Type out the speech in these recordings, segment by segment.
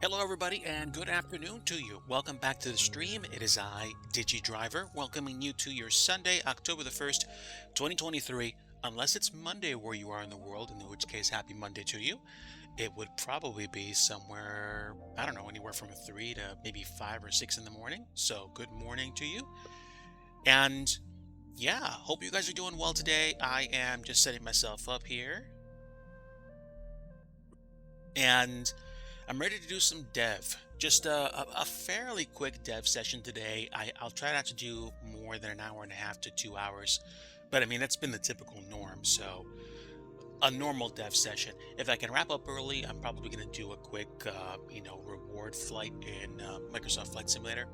Hello, everybody, and good afternoon to you. Welcome back to the stream. It is I, DIGI Driver, welcoming you to your Sunday, October the 1st, 2023. Unless it's Monday where you are in the world, in which case, happy Monday to you. It would probably be somewhere, I don't know, anywhere from 3 to maybe 5 or 6 in the morning. So, good morning to you. And yeah, hope you guys are doing well today. I am just setting myself up here. And I'm ready to do some dev. Just a fairly quick dev session today. I'll try not to do more than an hour and a half to 2 hours. But I mean, that's been the typical norm. So a normal dev session. If I can wrap up early, I'm probably going to do a quick, reward flight in Microsoft Flight Simulator.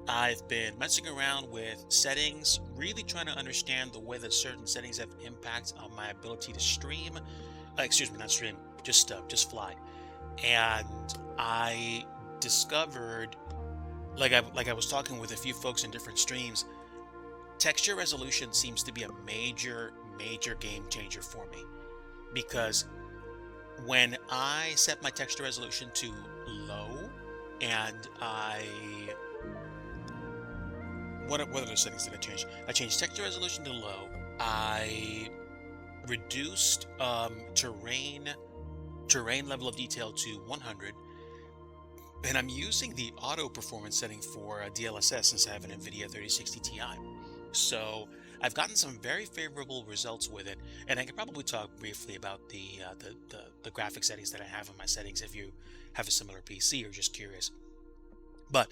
I've been messing around with settings, really trying to understand the way that certain settings have impact on my ability to stream. Excuse me, not stream, just fly. And I discovered, like I was talking with a few folks in different streams, texture resolution seems to be a major game changer for me, because when I set my texture resolution to low and what are the settings that I changed? I changed texture resolution to low. I reduced terrain level of detail to 100, and I'm using the auto performance setting for DLSS since I have an NVIDIA 3060 Ti. So I've gotten some very favorable results with it, and I can probably talk briefly about the graphic settings that I have in my settings if you have a similar PC or just curious. But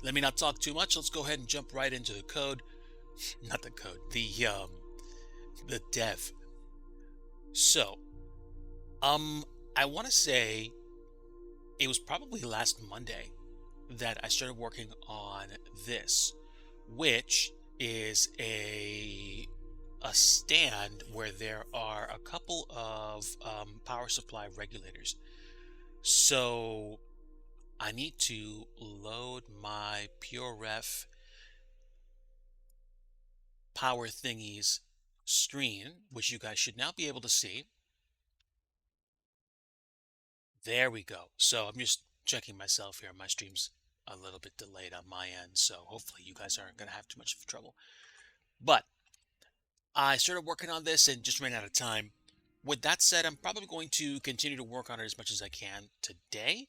let me not talk too much. Let's go ahead and jump right into the code. Not the code, the dev. So, I want to say it was probably last Monday that I started working on this, which is a stand where there are a couple of power supply regulators. So I need to load my PureRef power thingies screen, which you guys should now be able to see. There we go. So I'm just checking myself here. My stream's a little bit delayed on my end, so hopefully you guys aren't going to have too much trouble. But I started working on this and just ran out of time. With that said, I'm probably going to continue to work on it as much as I can today.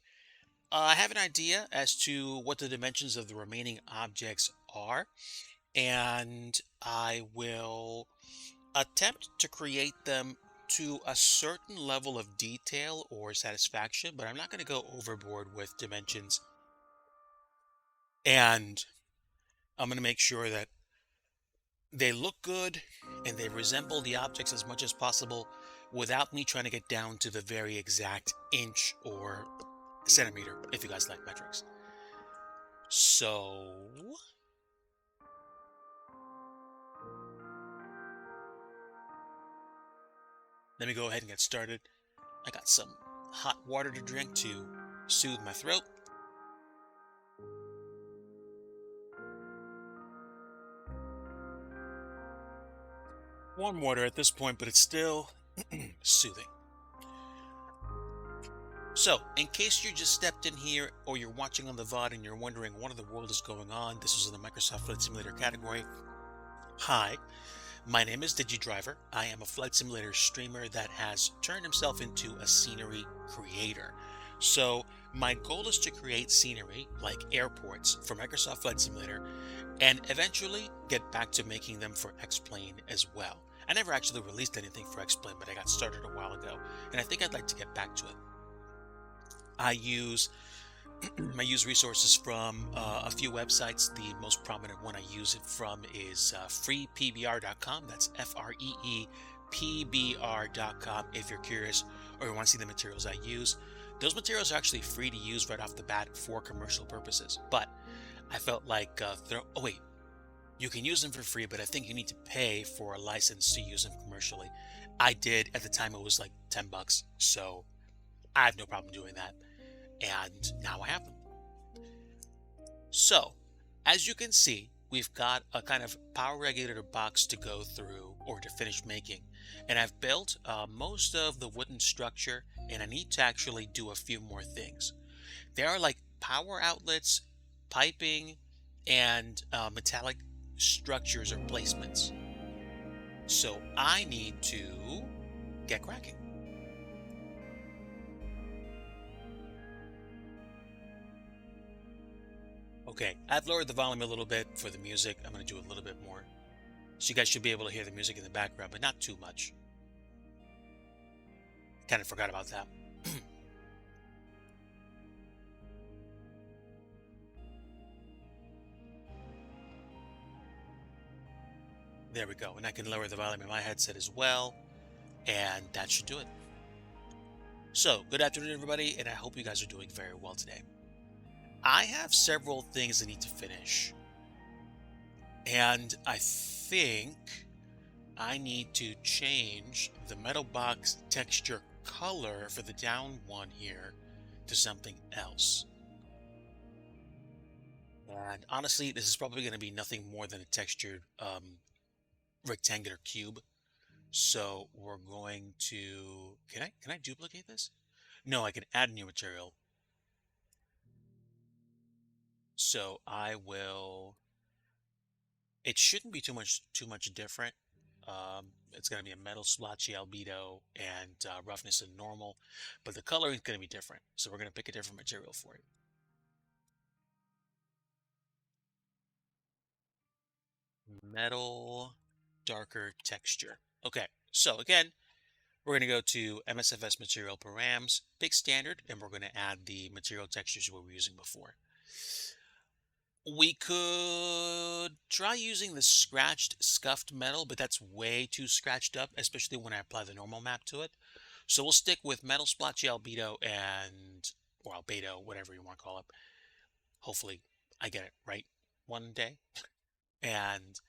I have an idea as to what the dimensions of the remaining objects are, and I will attempt to create them to a certain level of detail or satisfaction, but I'm not going to go overboard with dimensions. And I'm going to make sure that they look good and they resemble the objects as much as possible without me trying to get down to the very exact inch or centimeter, if you guys like metrics. So let me go ahead and get started. I got some hot water to drink to soothe my throat. Warm water at this point, but it's still soothing. So, in case you just stepped in here or you're watching on the VOD and you're wondering what in the world is going on, this is in the Microsoft Flight Simulator category. Hi. My name is DIGI Driver. I am a flight simulator streamer that has turned himself into a scenery creator. So my goal is to create scenery like airports for Microsoft Flight Simulator and eventually get back to making them for X-Plane as well. I never actually released anything for X-Plane, but I got started a while ago, and I think I'd like to get back to it. I use resources from a few websites. The most prominent one I use it from is freepbr.com. That's freepbr.com if you're curious or you want to see the materials I use. Those materials are actually free to use right off the bat for commercial purposes, but I felt like you can use them for free, but I think you need to pay for a license to use them commercially. I did. At the time it was like $10, so I have no problem doing that. And now I have them. So, as you can see, we've got a kind of power regulator box to go through or to finish making. And I've built most of the wooden structure, and I need to actually do a few more things. They are like power outlets, piping, and metallic structures or placements. So I need to get cracking. Okay, I've lowered the volume a little bit for the music. I'm going to do a little bit more. So you guys should be able to hear the music in the background, but not too much. Kind of forgot about that. There we go. And I can lower the volume in my headset as well. And that should do it. So, good afternoon, everybody, and I hope you guys are doing very well today. I have several things I need to finish. And I think I need to change the metal box texture color for the down one here to something else. And honestly, this is probably going to be nothing more than a textured rectangular cube. So we're going to, can I duplicate this? No, I can add new material. So I will, it shouldn't be too much different. It's going to be a metal splotchy albedo and roughness and normal, but the color is going to be different. So we're going to pick a different material for it. Metal, darker texture. Okay, so again, we're going to go to MSFS material params, pick standard, and we're going to add the material textures we were using before. We could try using the scratched scuffed metal, but that's way too scratched up, especially when I apply the normal map to it. So we'll stick with metal splotchy albedo or albedo, whatever you want to call it. Hopefully I get it right one day. And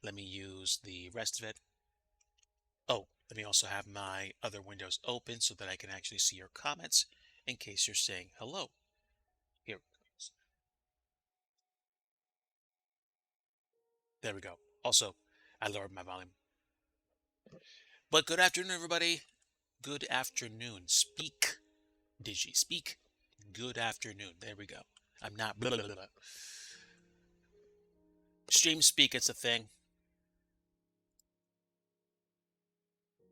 let me use the rest of it. Oh, let me also have my other windows open so that I can actually see your comments in case you're saying hello. Here. There we go. Also, I lowered my volume. But good afternoon, everybody. Good afternoon. Speak, Digi. Speak. Good afternoon. There we go. I'm not blah, blah, blah, blah. Stream speak, it's a thing.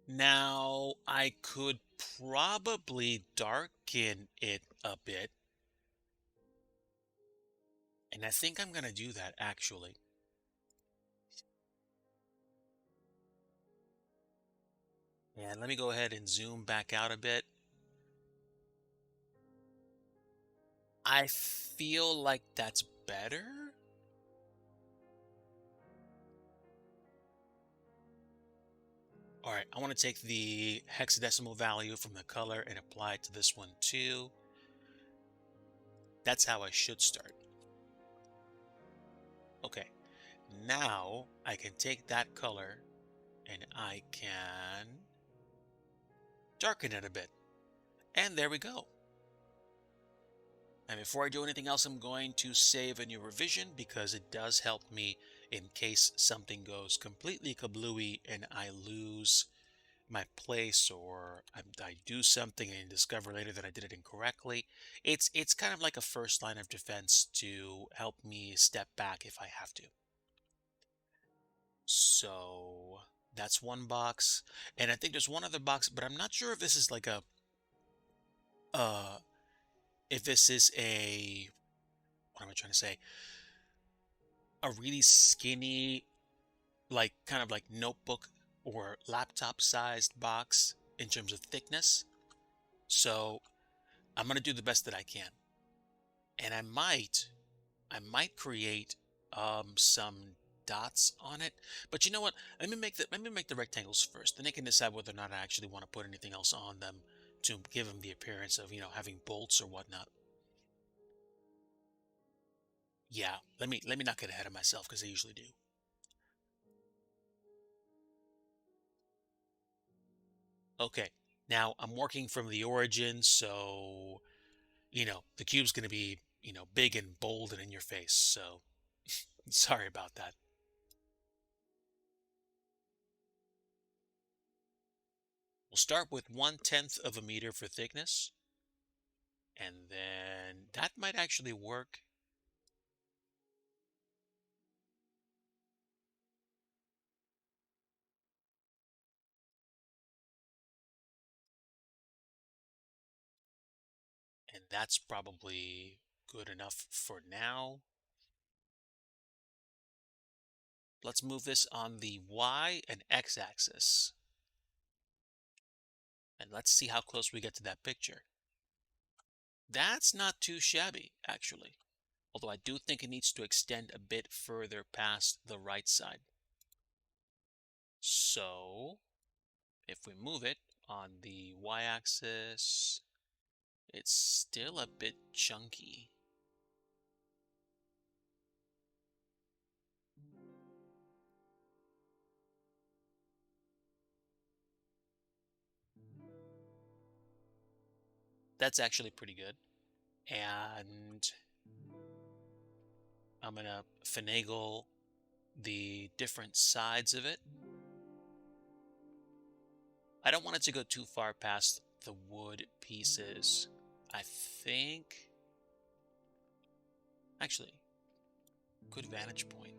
Now, I could probably darken it a bit. And I think I'm going to do that, actually. And let me go ahead and zoom back out a bit. I feel like that's better. All right, I want to take the hexadecimal value from the color and apply it to this one too. That's how I should start. Okay, now I can take that color and I can darken it a bit. And there we go. And before I do anything else, I'm going to save a new revision because it does help me in case something goes completely kablooey and I lose my place or I do something and discover later that I did it incorrectly. It's kind of like a first line of defense to help me step back if I have to. So that's one box. And I think there's one other box, but I'm not sure if this is like uh, if this is what am I trying to say? A really skinny, like kind of like notebook or laptop sized box in terms of thickness. So I'm going to do the best that I can. And I might create some dots on it. But you know what? Let me make the rectangles first. Then I can decide whether or not I actually want to put anything else on them to give them the appearance of, having bolts or whatnot. Yeah, let me not get ahead of myself because I usually do. Okay. Now I'm working from the origin, so the cube's going to be, big and bold and in your face. So sorry about that. We'll start with 1/10 of a meter for thickness. And then that might actually work. And that's probably good enough for now. Let's move this on the Y and X axis. And let's see how close we get to that picture. That's not too shabby, actually. Although I do think it needs to extend a bit further past the right side. So, if we move it on the Y-axis, it's still a bit chunky. That's actually pretty good. And I'm gonna finagle the different sides of it. I don't want it to go too far past the wood pieces. I think, actually, good vantage point.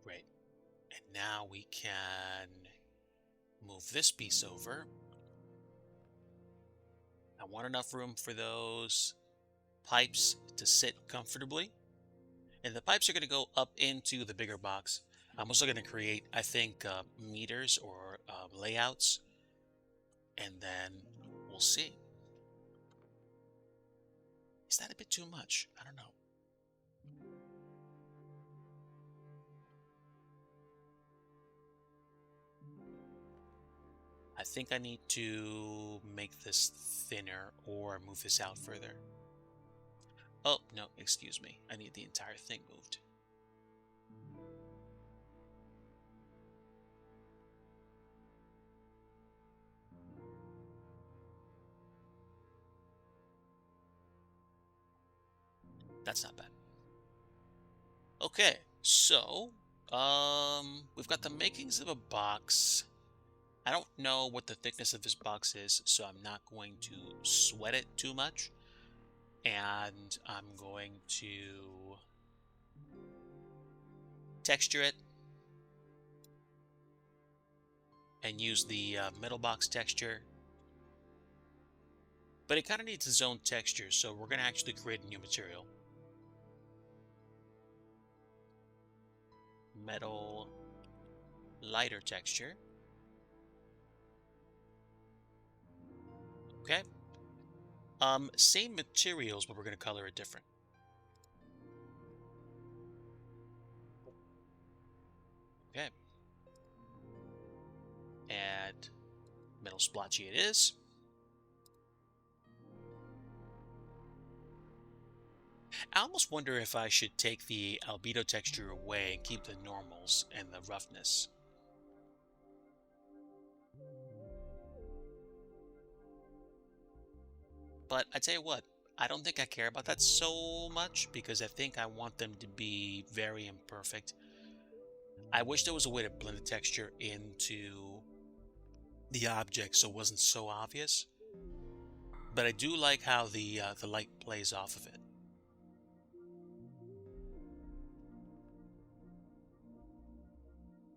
Great. And now we can move this piece over. I want enough room for those pipes to sit comfortably. And the pipes are going to go up into the bigger box. I'm also going to create, I think, meters or layouts. And then we'll see. Is that a bit too much? I don't know. I think I need to make this thinner or move this out further. Oh, no, excuse me. I need the entire thing moved. That's not bad. Okay, so, we've got the makings of a box. I don't know what the thickness of this box is, so I'm not going to sweat it too much. And I'm going to texture it and use the metal box texture. But it kind of needs its own texture, so we're going to actually create a new material. Metal lighter texture. Okay. Same materials, but we're going to color it different. Okay. And metal splotchy it is. I almost wonder if I should take the albedo texture away and keep the normals and the roughness. But I tell you what, I don't think I care about that so much because I think I want them to be very imperfect. I wish there was a way to blend the texture into the object so it wasn't so obvious. But I do like how the light plays off of it.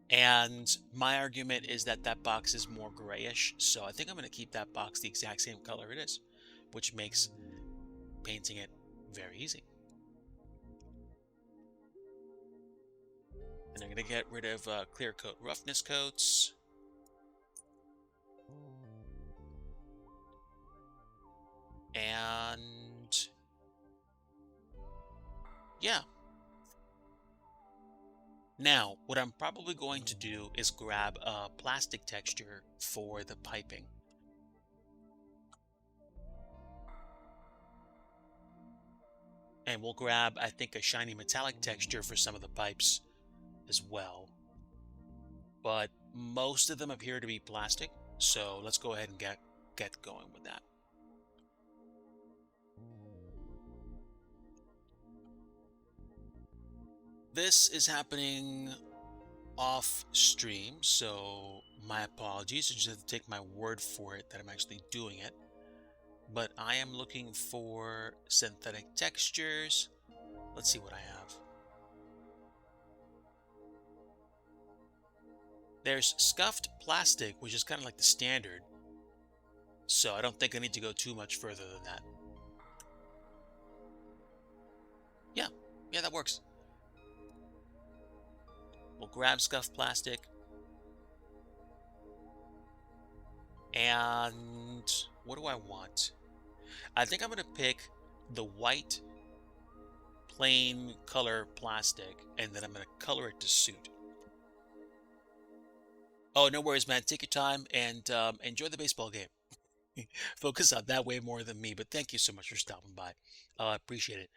And my argument is that that box is more grayish, so I think I'm going to keep that box the exact same color it is, which makes painting it very easy. And I'm going to get rid of clear coat roughness coats. And yeah. Now, what I'm probably going to do is grab a plastic texture for the piping. And we'll grab, I think, a shiny metallic texture for some of the pipes as well. But most of them appear to be plastic, so let's go ahead and get going with that. This is happening off stream, so my apologies. You just have to take my word for it that I'm actually doing it. But I am looking for synthetic textures. Let's see what I have. There's scuffed plastic, which is kind of like the standard. So I don't think I need to go too much further than that. Yeah, yeah, that works. We'll grab scuffed plastic. And what do I want? I think I'm going to pick the white plain color plastic, and then I'm going to color it to suit. Oh, no worries, man. Take your time and enjoy the baseball game. Focus on that way more than me, but thank you so much for stopping by. I appreciate it.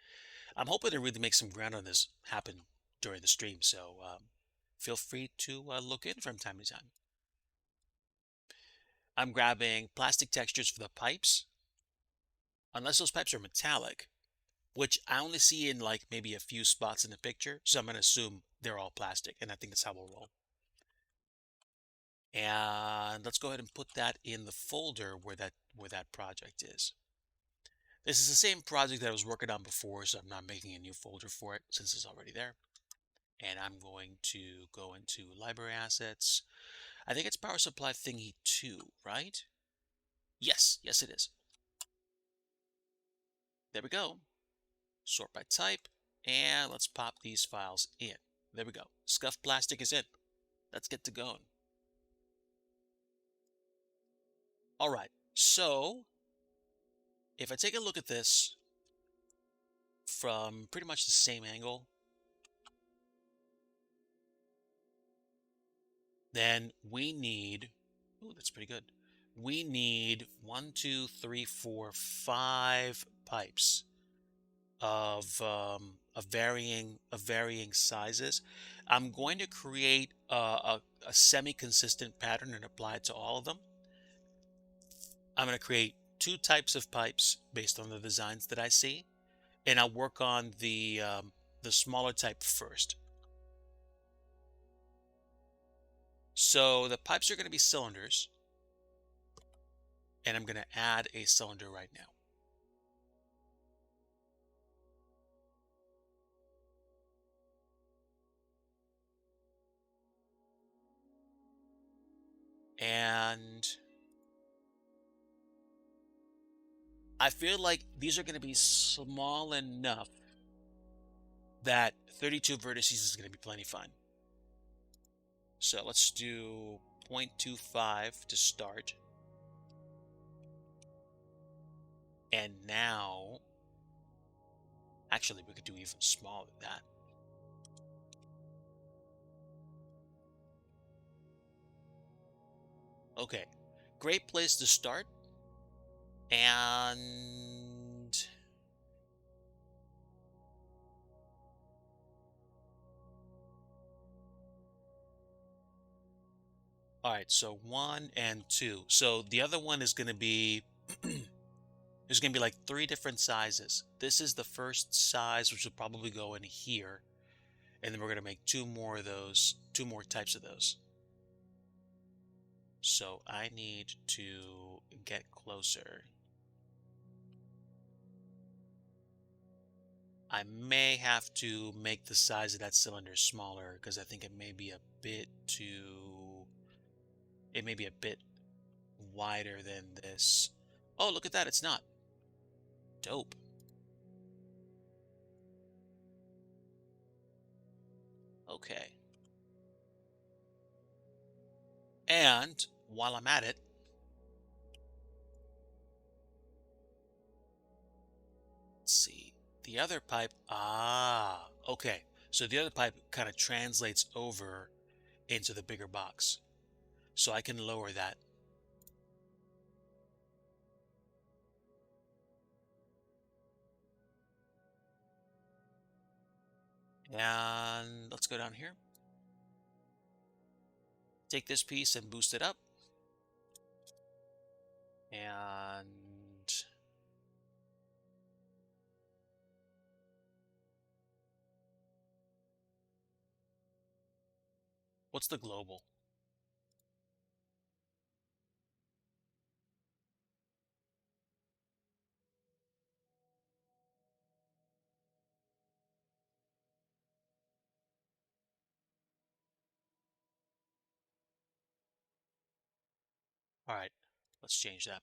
I'm hoping to really make some ground on this happen during the stream, so feel free to look in from time to time. I'm grabbing plastic textures for the pipes, unless those pipes are metallic, which I only see in like maybe a few spots in the picture, so I'm going to assume they're all plastic, and I think that's how we'll roll. And let's go ahead and put that in the folder where that project is. This is the same project that I was working on before, so I'm not making a new folder for it since it's already there. And I'm going to go into library assets. I think it's power supply thingy 2, right? Yes, yes it is. There we go. Sort by type, and let's pop these files in. There we go. Scuffed plastic is in. Let's get to going. All right, so if I take a look at this from pretty much the same angle, then we need, ooh, that's pretty good. We need 1, 2, 3, 4, 5 pipes of varying sizes. I'm going to create a semi-consistent pattern and apply it to all of them. I'm going to create 2 types of pipes based on the designs that I see, and I'll work on the smaller type first. So the pipes are going to be cylinders, and I'm going to add a cylinder right now. And I feel like these are going to be small enough that 32 vertices is going to be plenty fine. So let's do 0.25 to start. And now, actually we could do even smaller than that. Okay, great place to start. And all right, so 1 and 2. So the other one is going to be there's going to be like 3 different sizes. This is the first size, which will probably go in here, and then we're going to make 2 more of those, 2 more types of those. So I need to get closer. I may have to make the size of that cylinder smaller because I think it may be a bit wider than this. Oh, look at that, it's not. Dope. Okay. And while I'm at it, let's see. The other pipe, okay. So the other pipe kind of translates over into the bigger box. So I can lower that. And let's go down here. Take this piece and boost it up. And What's the global? All right, let's change that.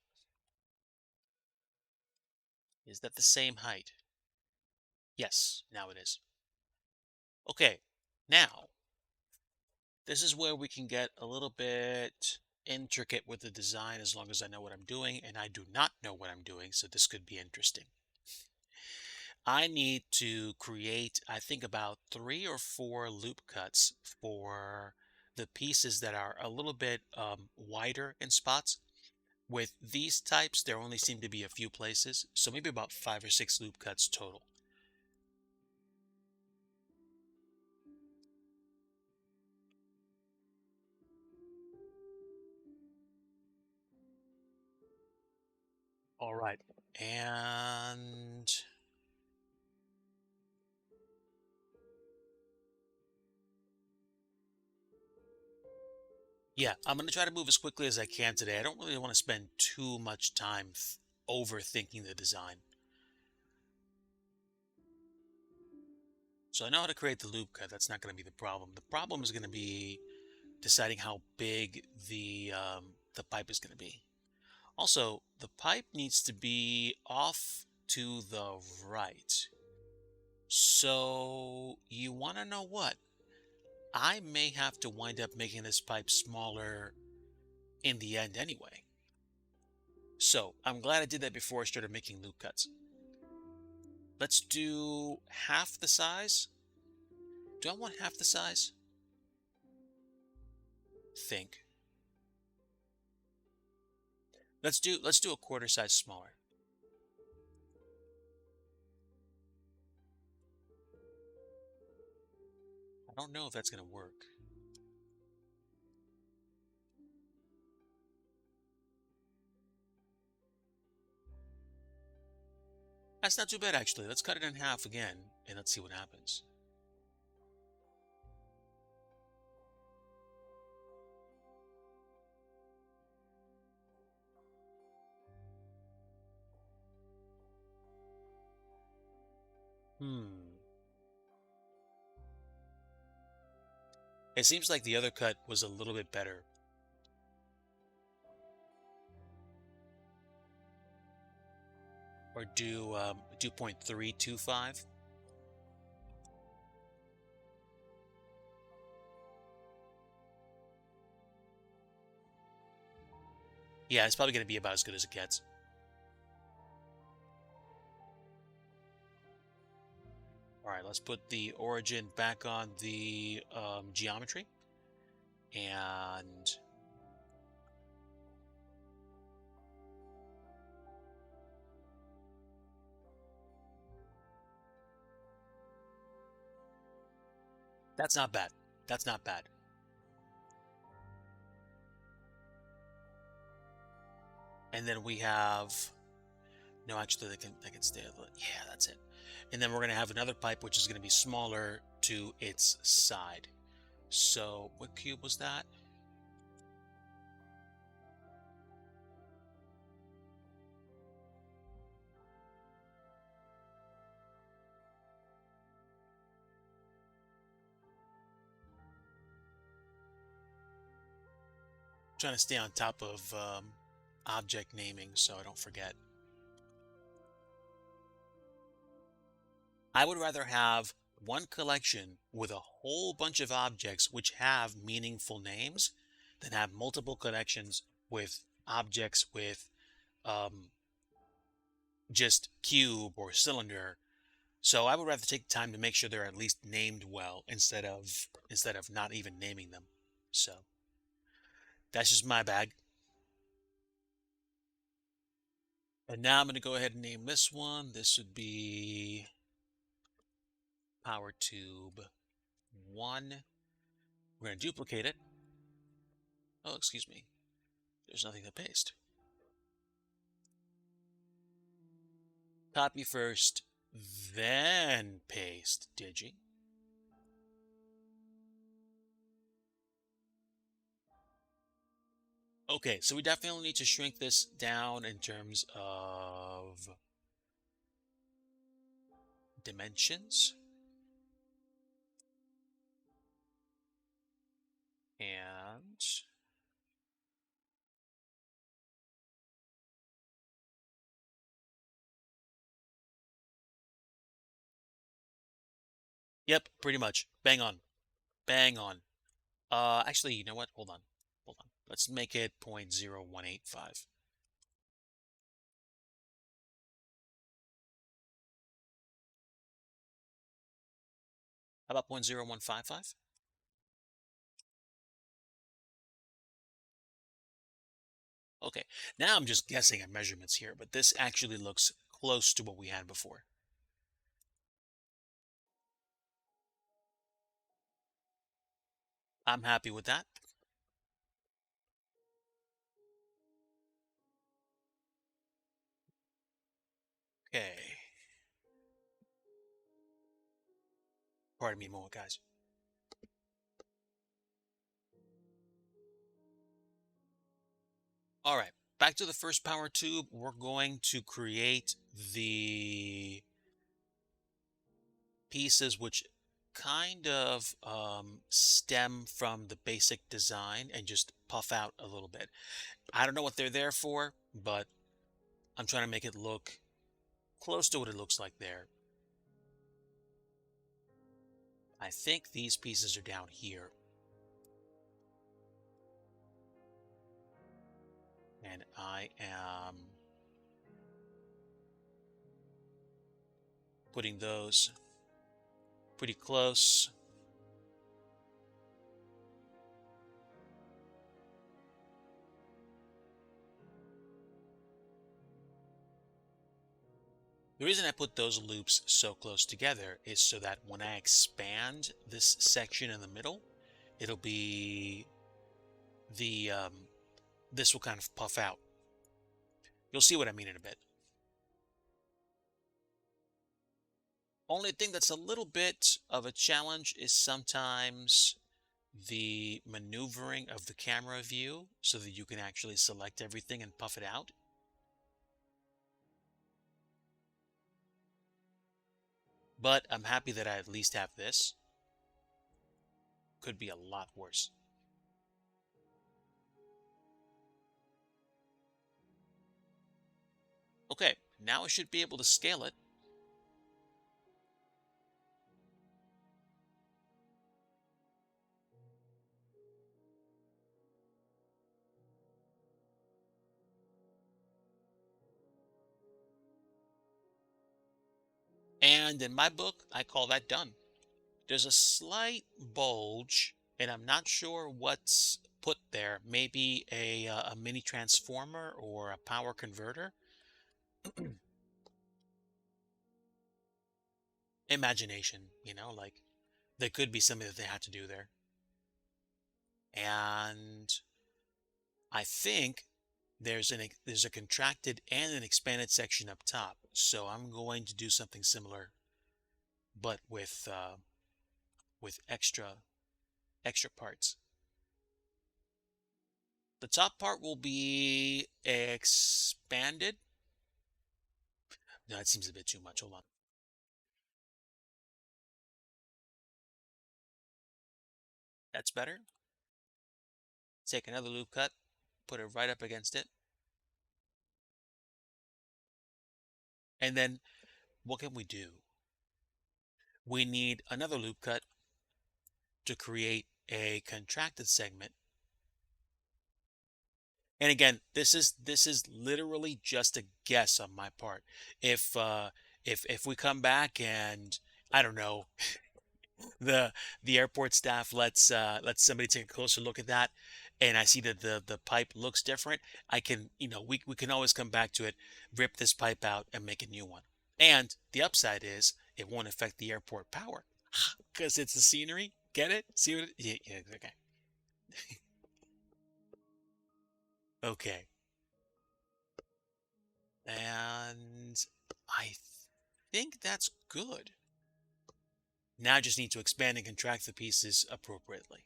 Is that the same height? Yes, now it is. Okay, now this is where we can get a little bit intricate with the design as long as I know what I'm doing, and I do not know what I'm doing, so this could be interesting. I need to create, I think, about 3 or 4 loop cuts for the pieces that are a little bit wider in spots. With these types, there only seem to be a few places, so maybe about 5 or 6 loop cuts total. All right, and yeah, I'm going to try to move as quickly as I can today. I don't really want to spend too much time overthinking the design. So I know how to create the loop cut. That's not going to be the problem. The problem is going to be deciding how big the pipe is going to be. Also, the pipe needs to be off to the right. So you want to know what? I may have to wind up making this pipe smaller in the end anyway. So I'm glad I did that before I started making loop cuts. Let's do half the size. Do I want half the size? Think. Let's do a quarter size smaller. I don't know if that's gonna work. That's not too bad actually. Let's cut it in half again and let's see what happens. Hmm. It seems like the other cut was a little bit better. Or do 0.325. Yeah, it's probably gonna be about as good as it gets. All right, let's put the origin back on the geometry. And that's not bad. That's not bad. And then we have, no, actually they can stay a little, yeah, that's it. And then we're gonna have another pipe which is gonna be smaller to its side. So what cube was that? Trying to stay on top of object naming so I don't forget. I would rather have one collection with a whole bunch of objects which have meaningful names than have multiple collections with objects with um, just cube or cylinder. So I would rather take the time to make sure they're at least named well instead of not even naming them. So that's just my bag. And now I'm going to go ahead and name this one. This would be power tube 1. We're going to duplicate it. Oh, excuse me. There's nothing to paste. Copy first, then paste, DIGI. Okay, so we definitely need to shrink this down in terms of dimensions. And yep, pretty much. Bang on. Bang on. Actually, you know what? Hold on. Hold on. Let's make it 0.0185. How about 0.0155? Okay, now I'm just guessing at measurements here, but this actually looks close to what we had before. I'm happy with that. Okay. Pardon me a moment, guys. All right, back to the first power tube. We're going to create the pieces which kind of stem from the basic design and just puff out a little bit. I don't know what they're there for, but I'm trying to make it look close to what it looks like there. I think these pieces are down here. And I am putting those pretty close. The reason I put those loops so close together is so that when I expand this section in the middle, it'll be this will kind of puff out. You'll see what I mean in a bit. Only thing that's a little bit of a challenge is sometimes the maneuvering of the camera view so that you can actually select everything and puff it out. But I'm happy that I at least have this. Could be a lot worse. Okay, now I should be able to scale it. And in my book, I call that done. There's a slight bulge, and I'm not sure what's put there. Maybe a mini transformer or a power converter. Imagination, like there could be something that they had to do there. And I think there's a contracted and an expanded section up top. So I'm going to do something similar, but with extra parts. The top part will be expanded. No, that seems a bit too much. Hold on. That's better. Take another loop cut, put it right up against it. And then what can we do? We need another loop cut to create a contracted segment. And again, this is literally just a guess on my part. If we come back and I don't know, the airport staff lets somebody take a closer look at that, and I see that the pipe looks different, I can, we can always come back to it, rip this pipe out and make a new one. And the upside is it won't affect the airport power because it's the scenery. Get it? See what? Yeah, yeah, okay. Okay. And I think that's good. Now I just need to expand and contract the pieces appropriately.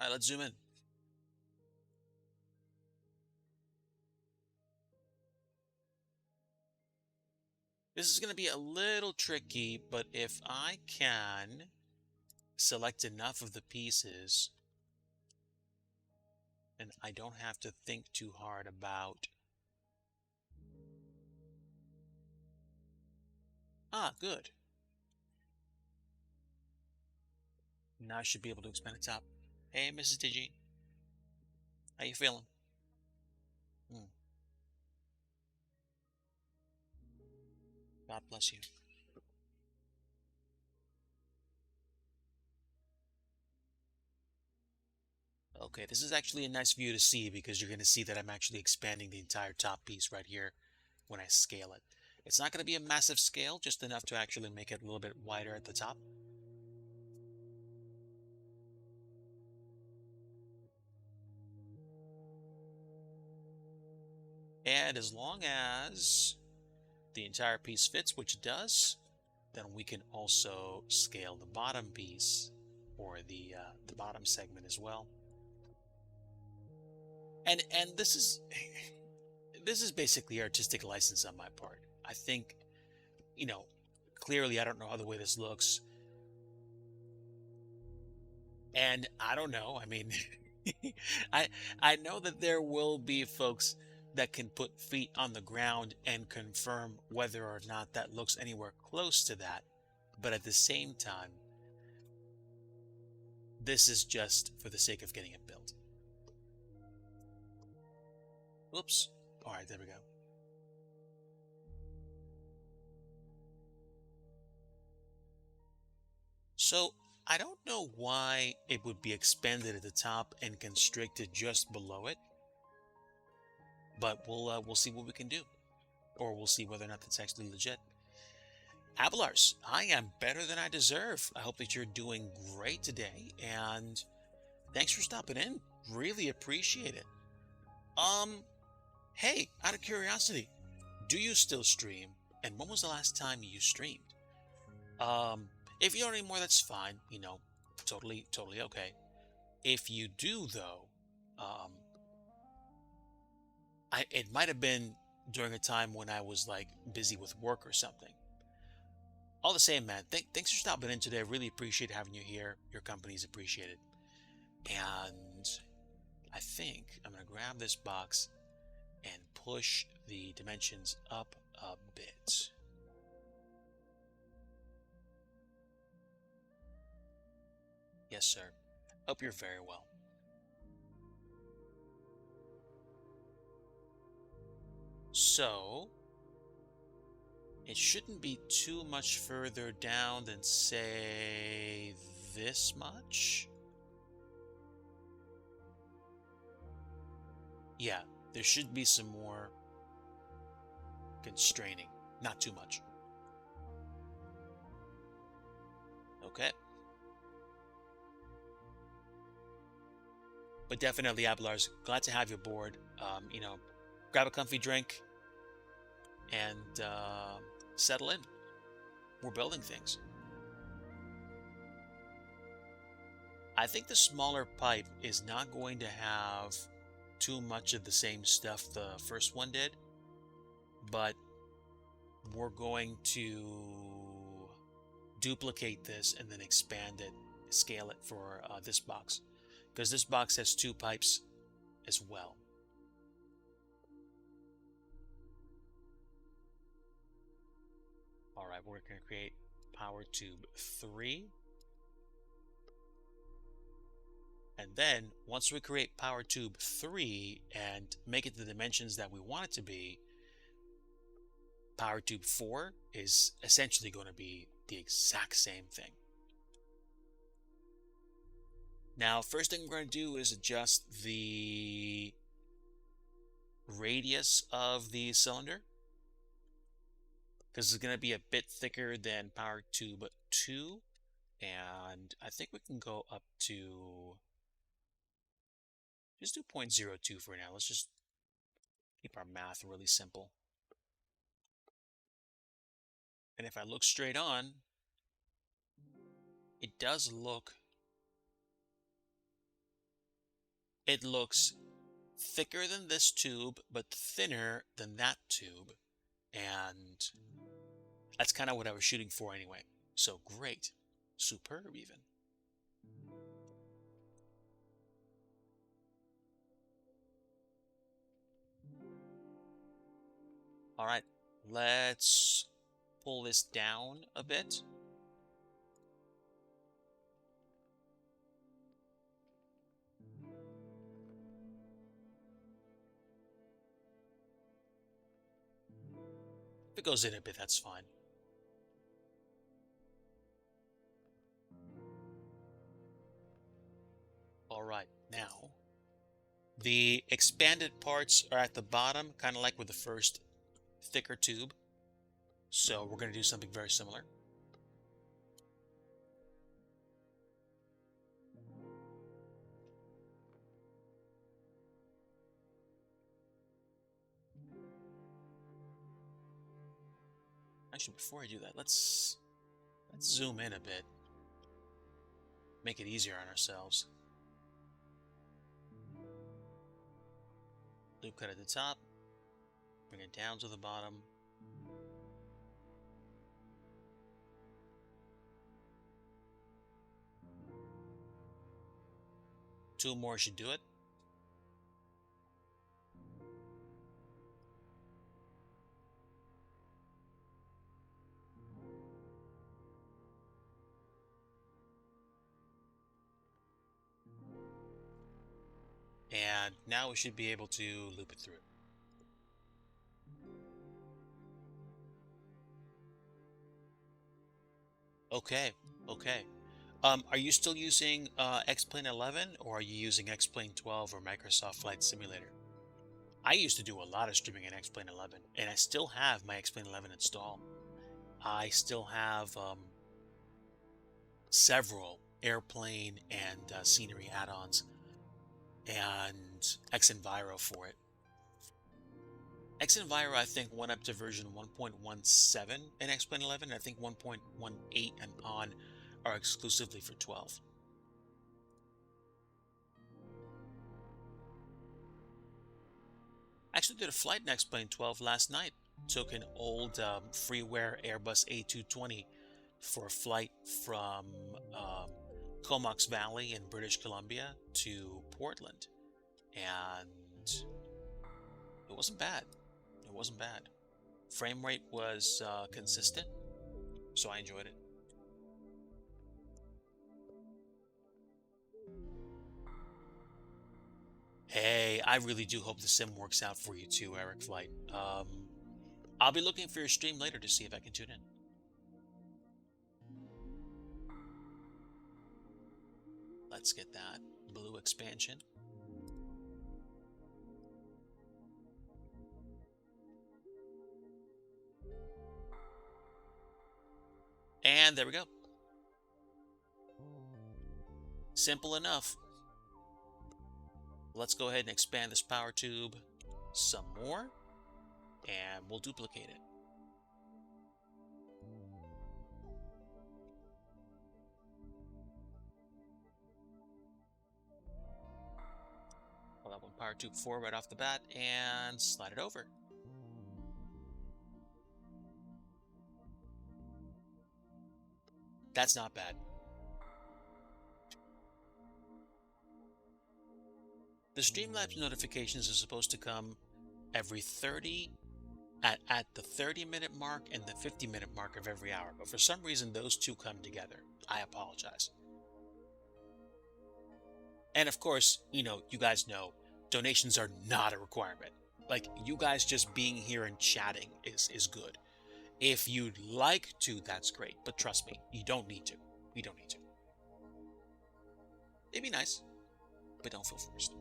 All right, let's zoom in. This is going to be a little tricky, but if I can select enough of the pieces, and I don't have to think too hard about... Ah, good. Now I should be able to expand the top. Hey, Mrs. DIGI. How you feeling? Hmm. God bless you. Okay, this is actually a nice view to see because you're going to see that I'm actually expanding the entire top piece right here when I scale it. It's not going to be a massive scale, just enough to actually make it a little bit wider at the top. And as long as the entire piece fits, which it does, then we can also scale the bottom piece or the bottom segment as well. And this is basically artistic license on my part. I think, you know, clearly I don't know how the way this looks, and I don't know. I mean, I I know that there will be folks that can put feet on the ground and confirm whether or not that looks anywhere close to that. But at the same time, this is just for the sake of getting it built. Oops. All right, there we go. So I don't know why it would be expanded at the top and constricted just below it, but we'll see what we can do, or we'll see whether or not that's actually legit. Avalars, I am better than I deserve. I hope that you're doing great today, and thanks for stopping in. Really appreciate it. Um, hey, out of curiosity, do you still stream? And when was the last time you streamed? Um, if you don't anymore, that's fine. You know, totally okay. If you do, though, um, it might have been during a time when I was like busy with work or something. All the same, man, thanks for stopping in today. I really appreciate having you here. Your company's appreciated. And I think I'm going to grab this box and push the dimensions up a bit. Yes, sir. Hope you're very well. So, it shouldn't be too much further down than, say, this much. Yeah, there should be some more constraining, not too much. Okay. But definitely, Abelar's glad to have you aboard. Grab a comfy drink and settle in. We're building things. I think the smaller pipe is not going to have too much of the same stuff the first one did, but we're going to duplicate this and then expand it, scale it for this box, because this box has two pipes as well. All right, we're going to create power tube 3. And then once we create power tube 3 and make it the dimensions that we want it to be, power tube 4 is essentially going to be the exact same thing. Now, first thing we're going to do is adjust the radius of the cylinder, because it's going to be a bit thicker than power tube 2, and I think we can go up to... just do 0.02 for now. Let's just keep our math really simple. And if I look straight on, it does look it looks thicker than this tube, but thinner than that tube. And that's kind of what I was shooting for anyway. So great. Superb even. All right, let's pull this down a bit. If it goes in a bit, that's fine. All right, now the expanded parts are at the bottom, kind of like with the first thicker tube. So we're going to do something very similar. Actually, before I do that, let's zoom in a bit. Make it easier on ourselves. Loop cut at the top. Bring it down to the bottom. Two more should do it. And now we should be able to loop it through. Okay, okay. Are you still using X-Plane 11 or are you using X-Plane 12 or Microsoft Flight Simulator? I used to do a lot of streaming in X-Plane 11, and I still have my X-Plane 11 installed. I still have several airplane and scenery add-ons and Xenviro for it. Xenviro, I think, went up to version 1.17 in X-Plane 11. I think 1.18 and on are exclusively for 12. I actually did a flight in X-Plane 12 last night. Took an old freeware Airbus A220 for a flight from Comox Valley in British Columbia to Portland. And it wasn't bad. It wasn't bad. Frame rate was consistent, so I enjoyed it. Hey, I really do hope the sim works out for you too, Eric Flight. I'll be looking for your stream later to see if I can tune in. Let's get that blue expansion. And there we go. Simple enough. Let's go ahead and expand this power tube some more, and we'll duplicate it. Pull that one power tube 4 right off the bat and slide it over. That's not bad. The Streamlabs notifications are supposed to come every 30 at the 30-minute mark and the 50-minute mark of every hour, but for some reason those two come together. I apologize. And of course, you guys know donations are not a requirement. Like, you guys just being here and chatting is good. If you'd like to, that's great, but trust me, you don't need to. You don't need to. It'd be nice, but don't feel forced.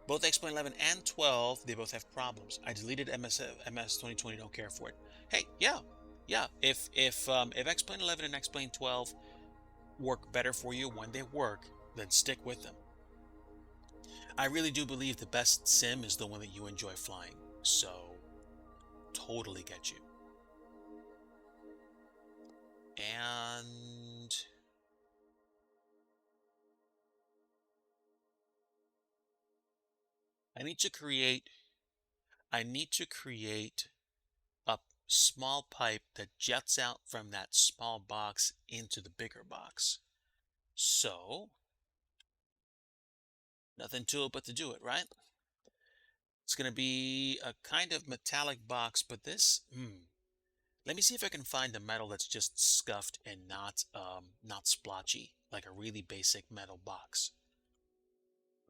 Both X-Plane 11 and 12, they both have problems. I deleted MS 2020, don't care for it. Hey, yeah. If X-Plane 11 and X-Plane 12 work better for you when they work, then stick with them. I really do believe the best sim is the one that you enjoy flying. So, totally get you. And I need to create I need to create a small pipe that jets out from that small box into the bigger box. So, nothing to it but to do it, right? It's going to be a kind of metallic box, but let me see if I can find a metal that's just scuffed and not splotchy, like a really basic metal box.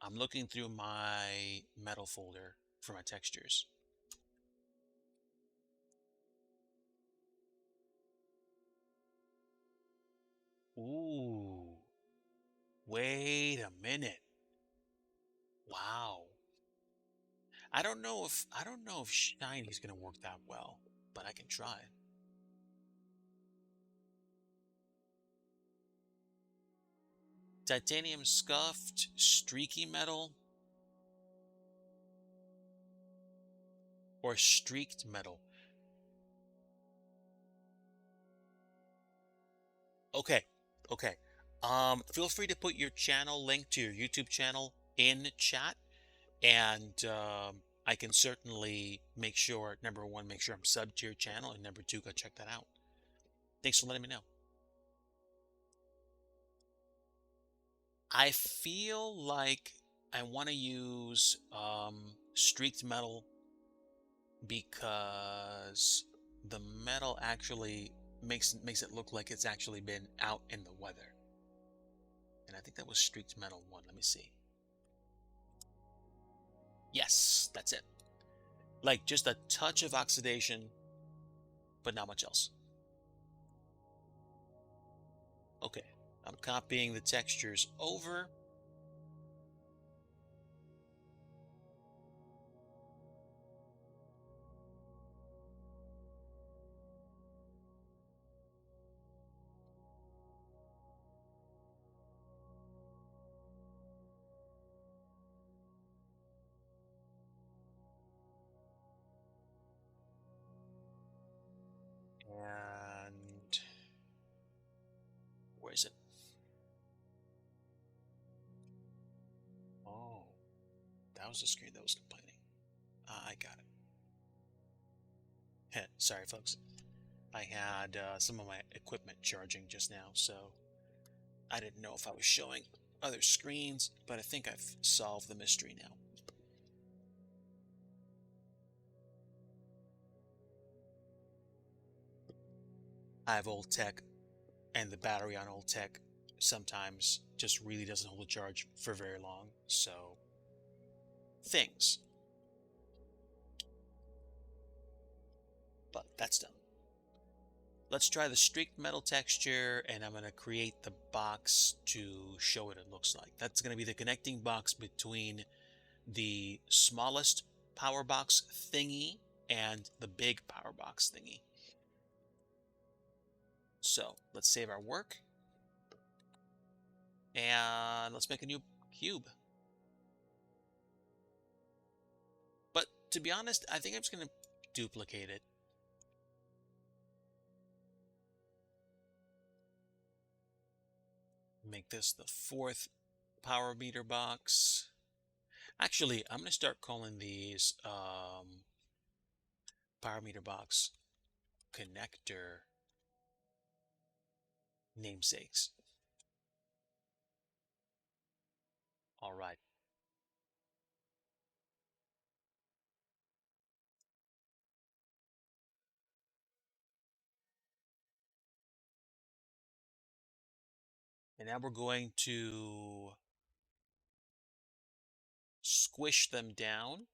I'm looking through my metal folder for my textures. Ooh, wait a minute. Wow. I don't know if shiny's gonna work that well, but I can try. Titanium scuffed, streaky metal, or streaked metal. Okay, okay. Feel free to put your channel link to your YouTube channel in chat, and I can certainly make sure, number one, make sure I'm subbed to your channel, and number two, go check that out. Thanks for letting me know. I feel like I want to use streaked metal because the metal actually makes it look like it's actually been out in the weather. And I think that was streaked metal one. Let me see. Yes, that's it. Like just a touch of oxidation, but not much else. Okay, I'm copying the textures over. And where is it? Oh, that was the screen that was complaining. I got it. Sorry, folks. I had some of my equipment charging just now, so I didn't know if I was showing other screens, but I think I've solved the mystery now. I have old tech, and the battery on old tech sometimes just really doesn't hold a charge for very long, so things. But that's done. Let's try the streaked metal texture, and I'm going to create the box to show what it looks like. That's going to be the connecting box between the smallest power box thingy and the big power box thingy. So let's save our work, and let's make a new cube. But to be honest, I think I'm just going to duplicate it. Make this the fourth power meter box. Actually, I'm going to start calling these power meter box connector namesakes. All right. And now we're going to squish them down.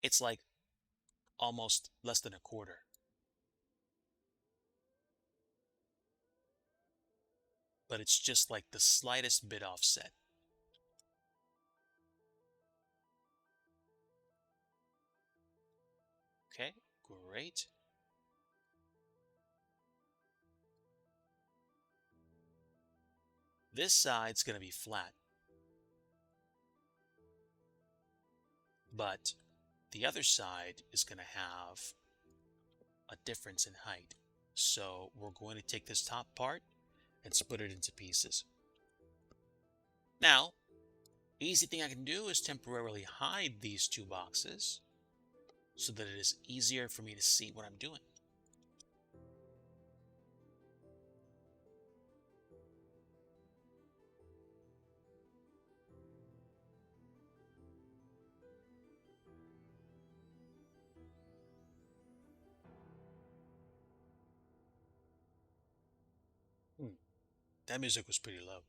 It's like almost less than a quarter. But it's just like the slightest bit offset. Okay, great. This side's going to be flat. But the other side is going to have a difference in height. So we're going to take this top part and split it into pieces. Now, easy thing I can do is temporarily hide these two boxes so that it is easier for me to see what I'm doing. Hmm. That music was pretty low.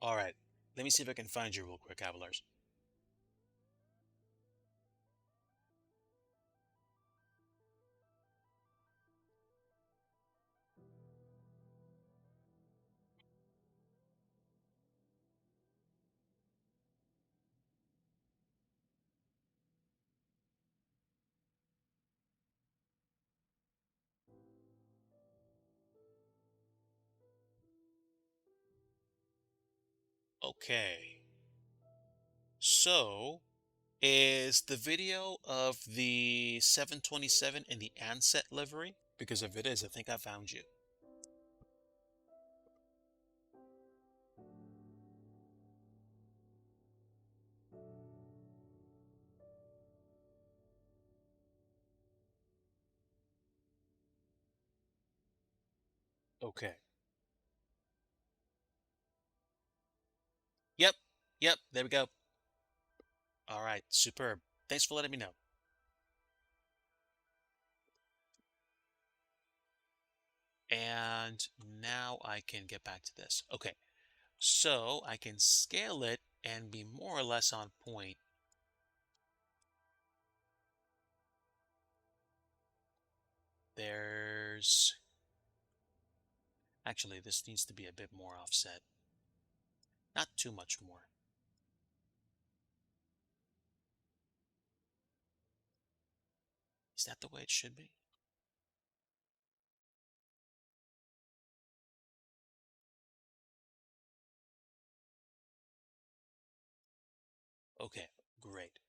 All right, let me see if I can find you real quick, Avalars. Okay, so is the video of the 727 in the Ansett livery? Because if it is, I think I found you. Okay. Yep. Yep. There we go. All right. Superb. Thanks for letting me know. And now I can get back to this. Okay. So I can scale it and be more or less on point. There's actually, this needs to be a bit more offset. Not too much more. Is that the way it should be? Okay, great.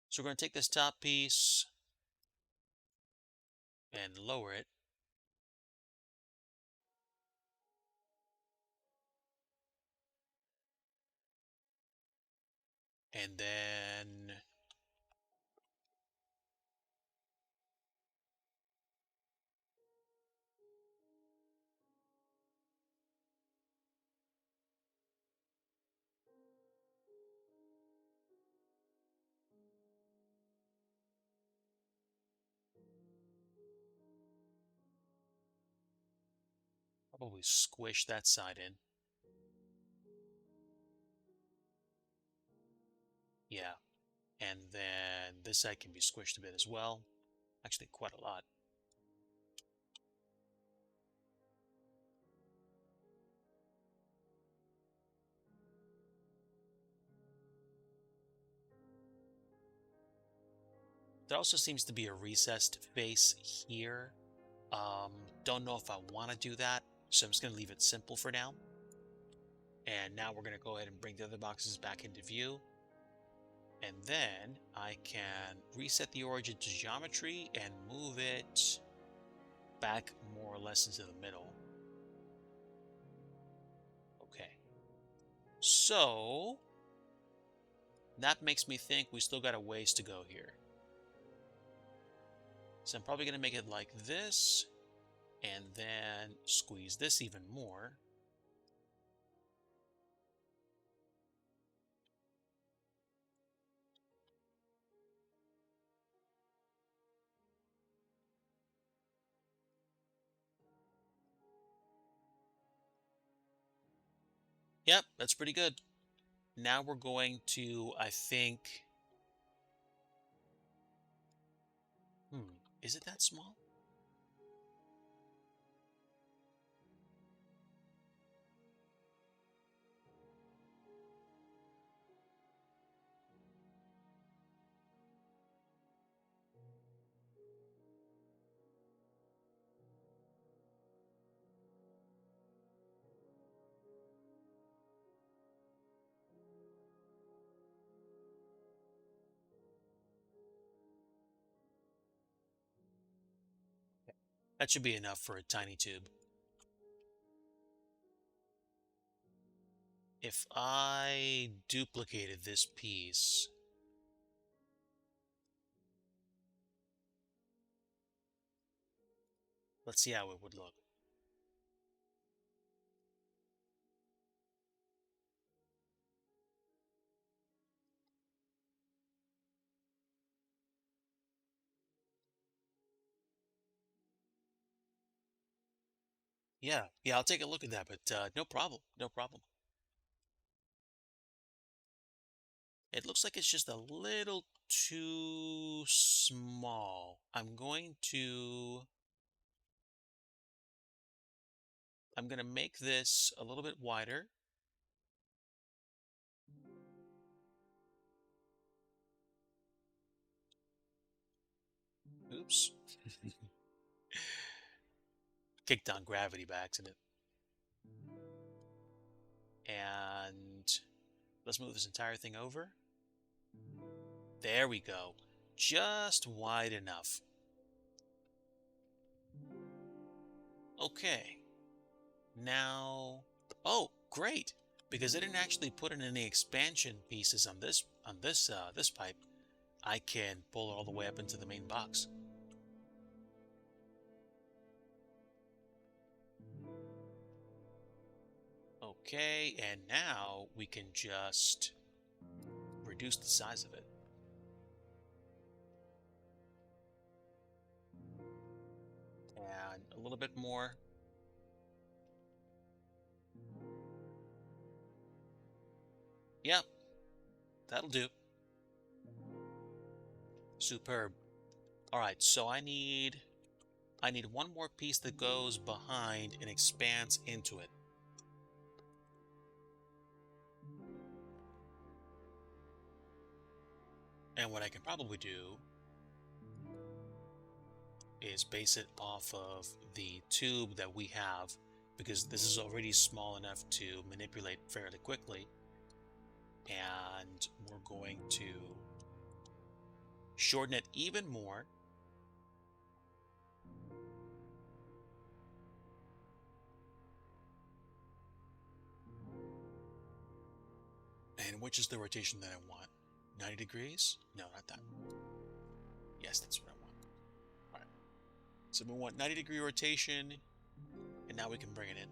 So we're going to take this top piece and lower it. And then probably squish that side in. Yeah. And then this side can be squished a bit as well. Actually, quite a lot. There also seems to be a recessed face here. Don't know if I want to do that, so I'm just going to leave it simple for now. And now we're going to go ahead and bring the other boxes back into view. And then I can reset the origin to geometry and move it back more or less into the middle. Okay. So that makes me think we still got a ways to go here. So I'm probably going to make it like this and then squeeze this even more. Yep, that's pretty good. Now we're going to, I think, is it that small? That should be enough for a tiny tube. If I duplicated this piece, let's see how it would look. Yeah, I'll take a look at that, but no problem, no problem. It looks like it's just a little too small. I'm gonna make this a little bit wider. Oops. Kicked on gravity by accident. And let's move this entire thing over. There we go. Just wide enough. Okay. Now, oh, great! Because I didn't actually put in any expansion pieces on this pipe, I can pull it all the way up into the main box. Okay, and now we can just reduce the size of it. And a little bit more. Yep, that'll do. Superb. All right, so I need one more piece that goes behind and expands into it. And what I can probably do is base it off of the tube that we have, because this is already small enough to manipulate fairly quickly. And we're going to shorten it even more. And which is the rotation that I want? 90 degrees? No, not that. Yes, that's what I want. All right. So we want 90-degree rotation, and now we can bring it in.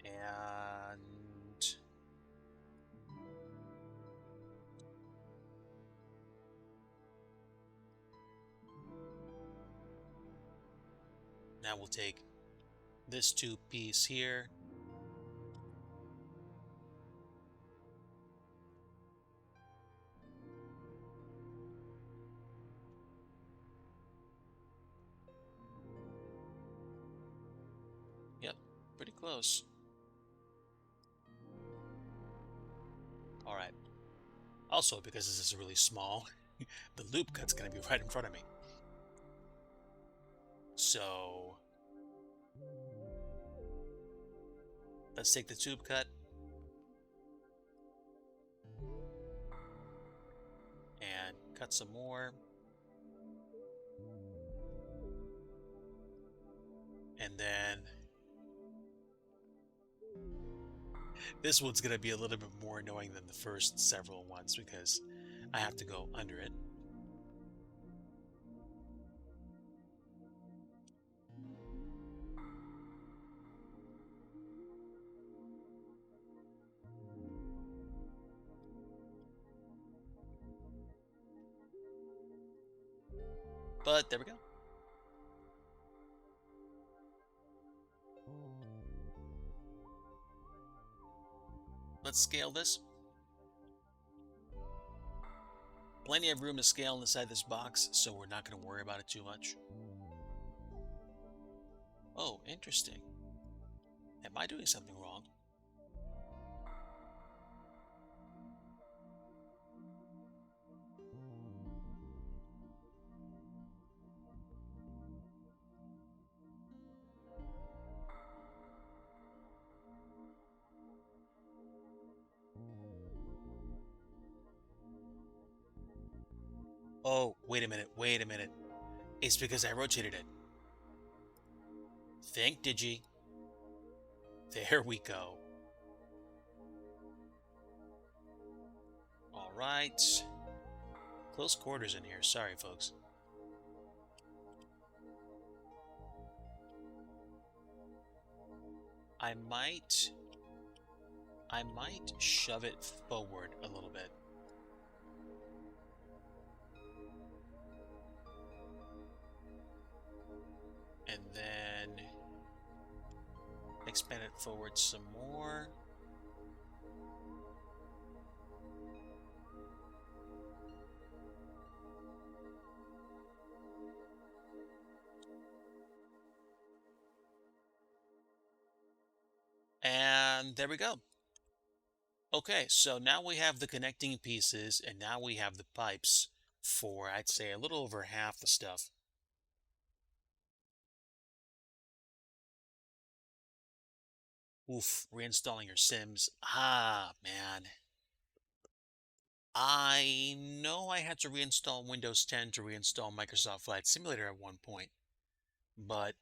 And now we'll take this tube piece here. Yep, pretty close. All right. Also, because this is really small, the loop cut's going to be right in front of me. So let's take the tube cut and cut some more. And then this one's going to be a little bit more annoying than the first several ones because I have to go under it. But there we go. Let's scale this. Plenty of room to scale inside this box, so we're not going to worry about it too much. Oh, interesting. Am I doing something wrong? Oh, wait a minute, wait a minute. It's because I rotated it. Think, Digi. There we go. All right. Close quarters in here. Sorry, folks. I might shove it forward a little bit. And then expand it forward some more. And there we go. Okay, so now we have the connecting pieces, and now we have the pipes for, I'd say, a little over half the stuff. Oof, reinstalling your Sims. Ah, man. I know I had to reinstall Windows 10 to reinstall Microsoft Flight Simulator at one point, but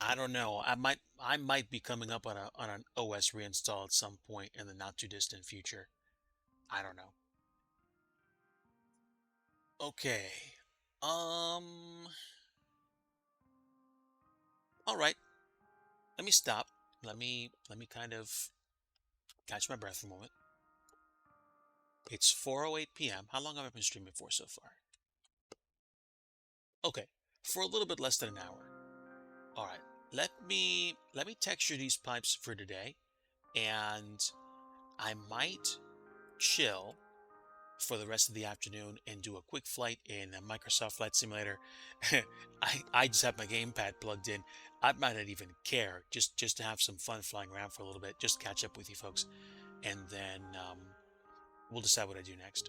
I don't know. I might be coming up on an OS reinstall at some point in the not too distant future. I don't know. Okay. Um all right. Let me stop. Let me kind of catch my breath for a moment. It's 4:08 p.m. How long have I been streaming for so far? Okay. For a little bit less than an hour. All right. Let me texture these pipes for today, and I might chill for the rest of the afternoon and do a quick flight in a Microsoft Flight Simulator. I just have my gamepad plugged in. I might not even care, just to have some fun flying around for a little bit, just catch up with you folks, and then we'll decide what I do next.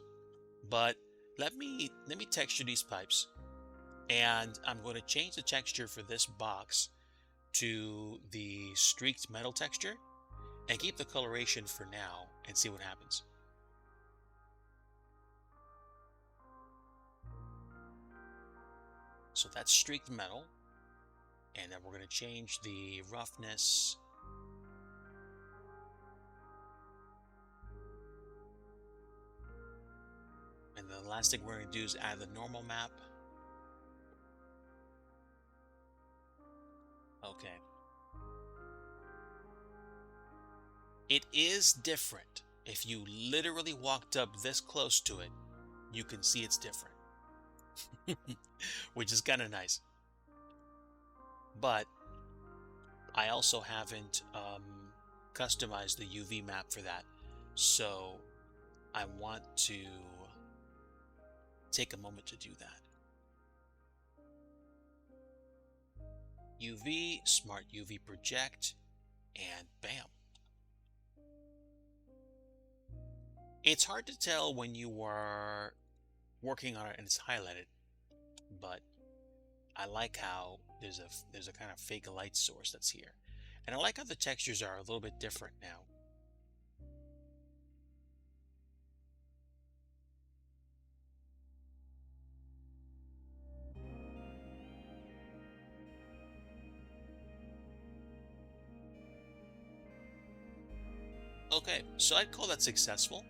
But let me texture these pipes, and I'm going to change the texture for this box to the streaked metal texture and keep the coloration for now and see what happens. So that's streaked metal. And then we're going to change the roughness. And the last thing we're going to do is add the normal map. Okay. It is different. If you literally walked up this close to it, you can see it's different. Which is kind of nice. But I also haven't customized the UV map for that. So I want to take a moment to do that. UV, Smart UV Project, and bam. It's hard to tell when you are working on it and it's highlighted, but I like how there's a kind of fake light source that's here. And I like how the textures are a little bit different now. Okay, so I'd call that successful.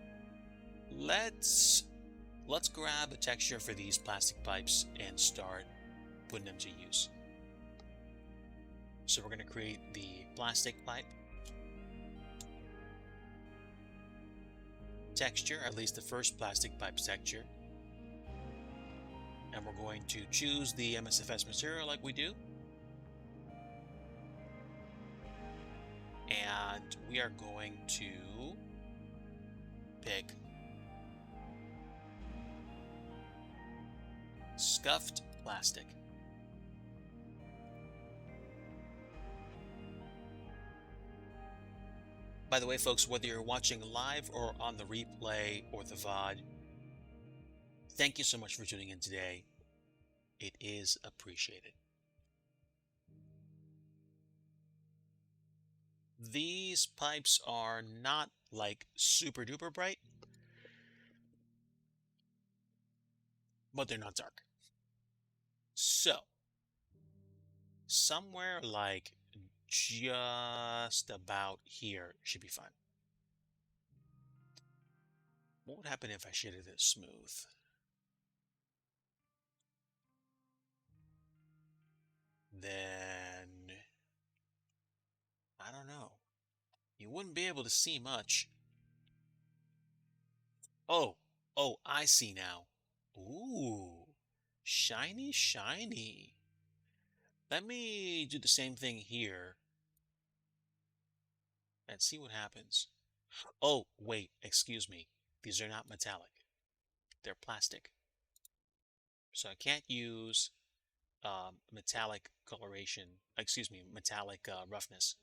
Let's grab a texture for these plastic pipes and start putting them to use. So we're going to create the plastic pipe texture, at least the first plastic pipe texture. And we're going to choose the MSFS material like we do. And we are going to pick scuffed plastic. By the way, folks, whether you're watching live or on the replay or the VOD, thank you so much for tuning in today. It is appreciated. These pipes are not like super duper bright. but they're not dark. So, somewhere like just about here should be fine. What would happen if I shaded it smooth? Then, I don't know. You wouldn't be able to see much. Oh, oh, I see now. Ooh, shiny, shiny. Let me do the same thing here and see what happens. Oh, wait, excuse me. These are not metallic. They're plastic. So I can't use metallic coloration, metallic roughness.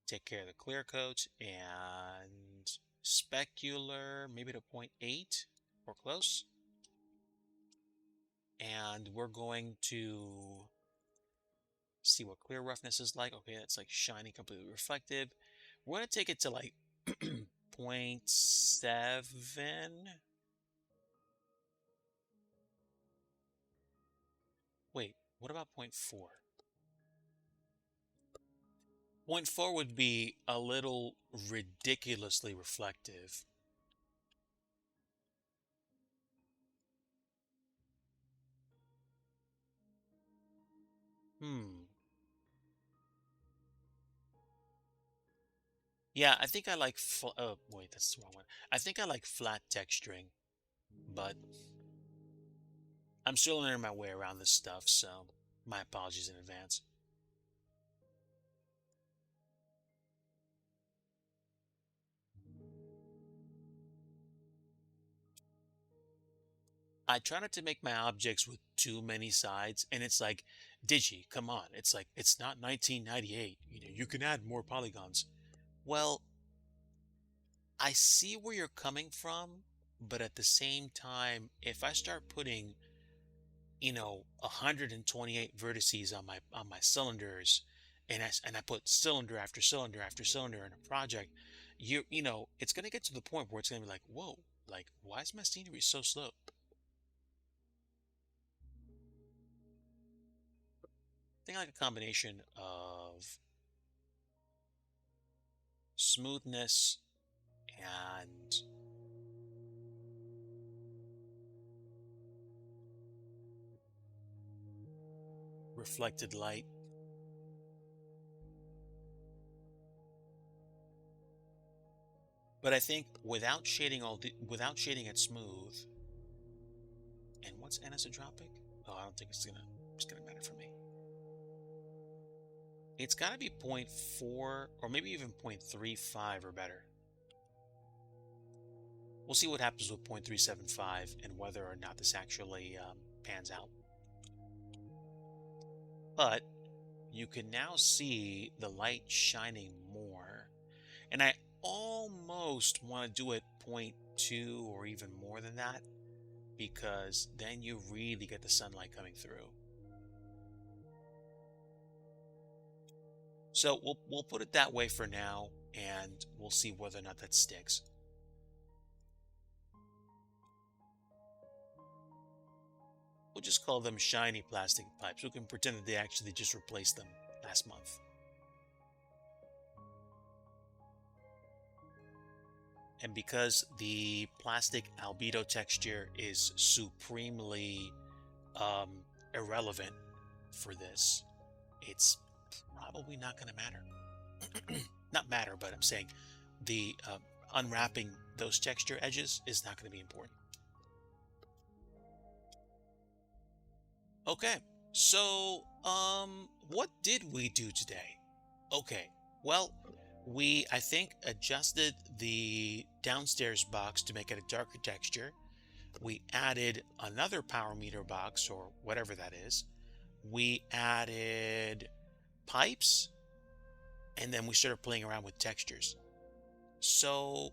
Take care of the clear coat and specular, maybe to 0.8 or close. And we're going to see what clear roughness is like. Okay, that's like shiny, completely reflective. We're going to take it to like 0.7. Wait, what about 0.4? 0.4 would be a little ridiculously reflective. Hmm. Yeah, I think I like. Oh, wait, that's the wrong one. I think I like flat texturing, but I'm still learning my way around this stuff, so my apologies in advance. I try not to make my objects with too many sides, and it's like, Digi, come on. It's like, it's not 1998. You can add more polygons. Well, I see where you're coming from, but at the same time, if I start putting 128 vertices on my cylinders, and I put cylinder after cylinder after cylinder in a project, it's gonna get to the point where it's gonna be like, whoa, like why is my scenery so slow? I think I like a combination of smoothness and reflected light. But I think without shading it smooth, and what's anisotropic? Oh, I don't think it's gonna matter for me. It's gotta be 0.4 or maybe even 0.35 or better. We'll see what happens with 0.375 and whether or not this actually pans out. But you can now see the light shining more. And I almost want to do it 0.2 or even more than that, because then you really get the sunlight coming through. So we'll put it that way for now, and we'll see whether or not that sticks. We'll just call them shiny plastic pipes. We can pretend that they actually just replaced them last month. And because the plastic albedo texture is supremely um, irrelevant for this, it's probably not going to matter. Not matter, but I'm saying the unwrapping those texture edges is not going to be important. Okay, so what did we do today? Okay, well, I think adjusted the downstairs box to make it a darker texture. We added another power meter box or whatever that is. We added pipes, and then we started playing around with textures. So,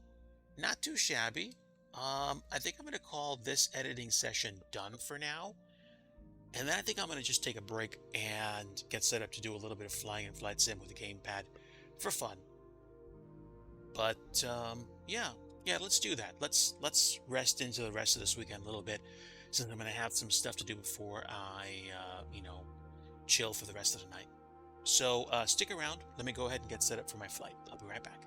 not too shabby. I think I'm going to call this editing session done for now. And then I think I'm going to just take a break and get set up to do a little bit of flying and flight sim with the gamepad for fun. But yeah, let's do that. Let's rest into the rest of this weekend a little bit. since I'm going to have some stuff to do before I chill for the rest of the night. So stick around. Let me go ahead and get set up for my flight. I'll be right back.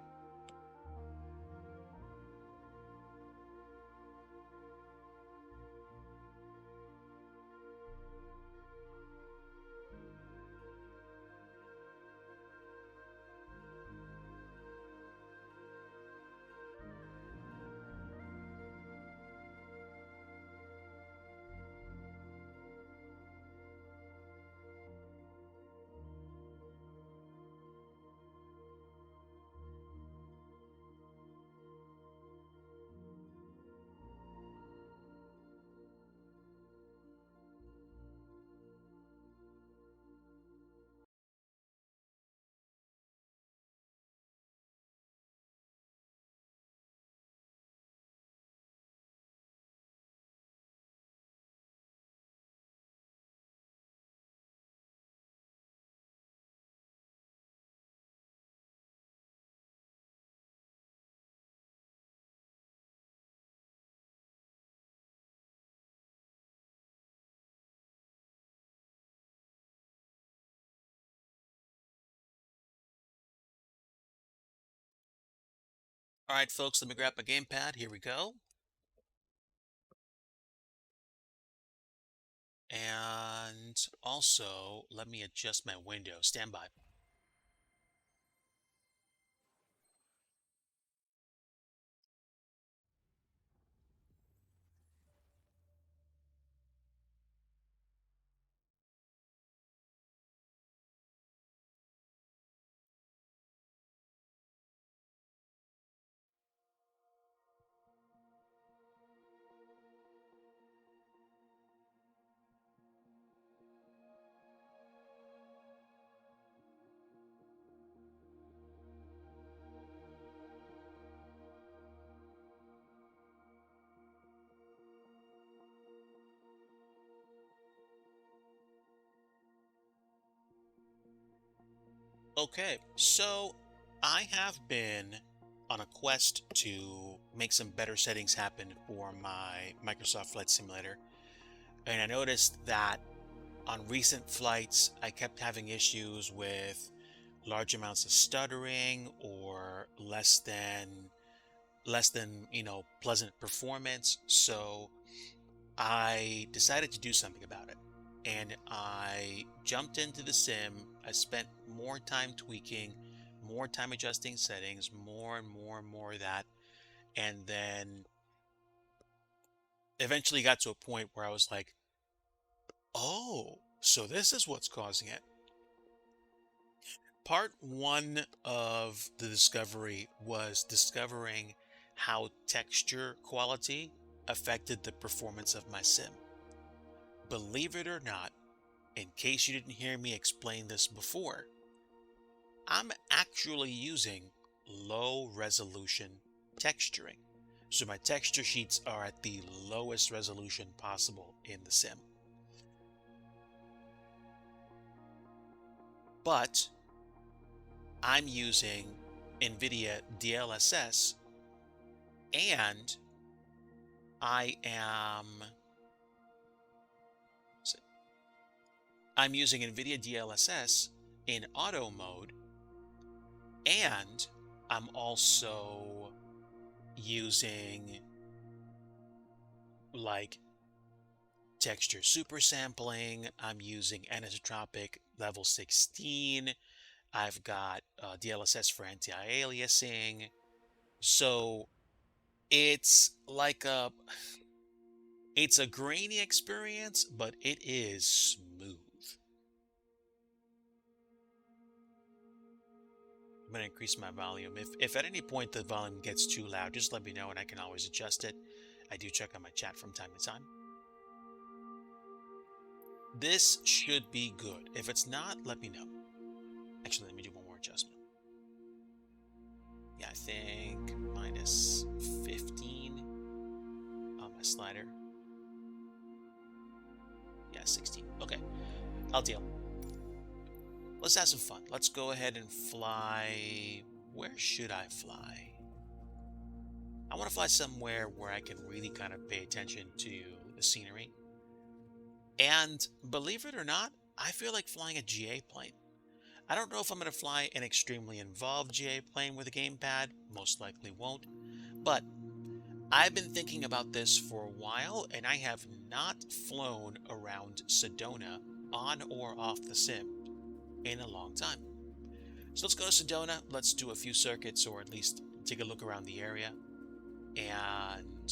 All right, folks, let me grab my gamepad. Here we go. And also, let me adjust my window. Stand by. Okay, so I have been on a quest to make some better settings happen for my Microsoft Flight Simulator. And I noticed that on recent flights, I kept having issues with large amounts of stuttering or less than pleasant performance. So I decided to do something about it. And I jumped into the sim. I spent more time tweaking, more time adjusting settings, more and more and more of that. And then eventually got to a point where I was like, oh, so this is what's causing it. Part one of the discovery was discovering how texture quality affected the performance of my sim. Believe it or not, in case you didn't hear me explain this before, I'm actually using low resolution texturing. So my texture sheets are at the lowest resolution possible in the sim. But I'm using NVIDIA DLSS, and I am I'm using NVIDIA DLSS in auto mode, and I'm also using like texture super sampling. I'm using anisotropic level 16. I've got DLSS for anti-aliasing. So it's like it's a grainy experience, but it is smooth. I'm going to increase my volume. If at any point the volume gets too loud, just let me know and I can always adjust it. I do check on my chat from time to time. This should be good. If it's not, let me know. Actually, let me do one more adjustment. Yeah, I think minus 15 on my slider. Yeah, 16. Okay, I'll deal. Let's have some fun. Let's go ahead and fly. Where should I fly? I want to fly somewhere where I can really kind of pay attention to the scenery. And believe it or not, I feel like flying a GA plane. I don't know if I'm going to fly an extremely involved GA plane with a gamepad, most likely won't, but I've been thinking about this for a while and I have not flown around Sedona on or off the sim in a long time. So let's go to Sedona, let's do a few circuits or at least take a look around the area. And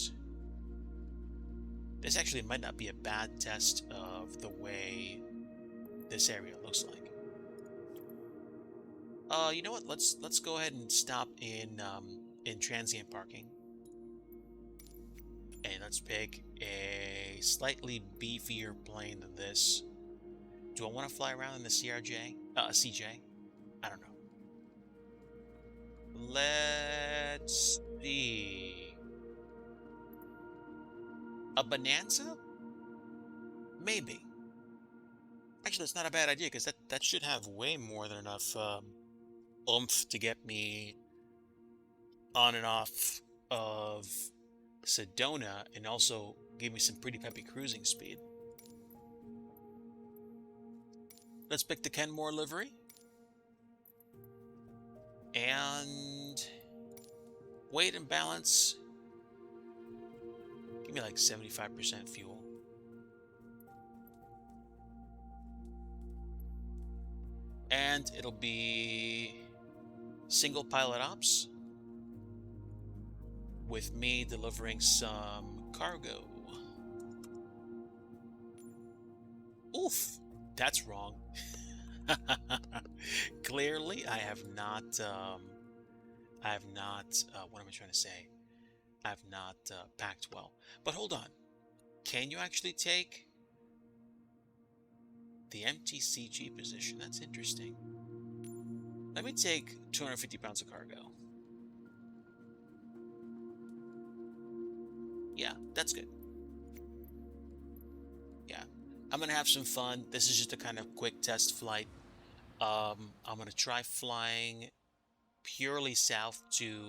this actually might not be a bad test of the way this area looks like. You know what? Let's go ahead and stop in transient parking, and let's pick a slightly beefier plane than this. Do I want to fly around in the CRJ? CJ? I don't know. Let's see. A Bonanza? Maybe. Actually, it's not a bad idea because that should have way more than enough oomph to get me on and off of Sedona and also give me some pretty peppy cruising speed. Let's pick the Kenmore livery. And weight and balance. Give me like 75% fuel. And it'll be single pilot ops with me delivering some cargo. Oof, that's wrong. Clearly, I have not, what am I trying to say? I have not packed well. But hold on. Can you actually take the MTCG position? That's interesting. Let me take 250 pounds of cargo. Yeah, that's good. Yeah, I'm gonna have some fun. This is just a kind of quick test flight. I'm gonna try flying purely south to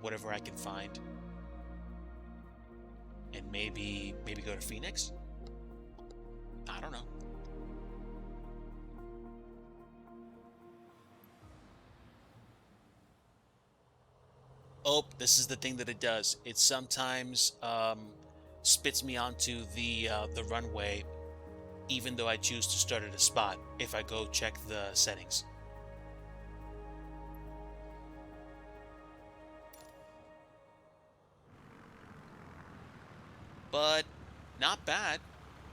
whatever I can find, and maybe go to Phoenix. I don't know. Oh, this is the thing that it does. It sometimes spits me onto the runway, even though I choose to start at a spot if I go check the settings. But not bad.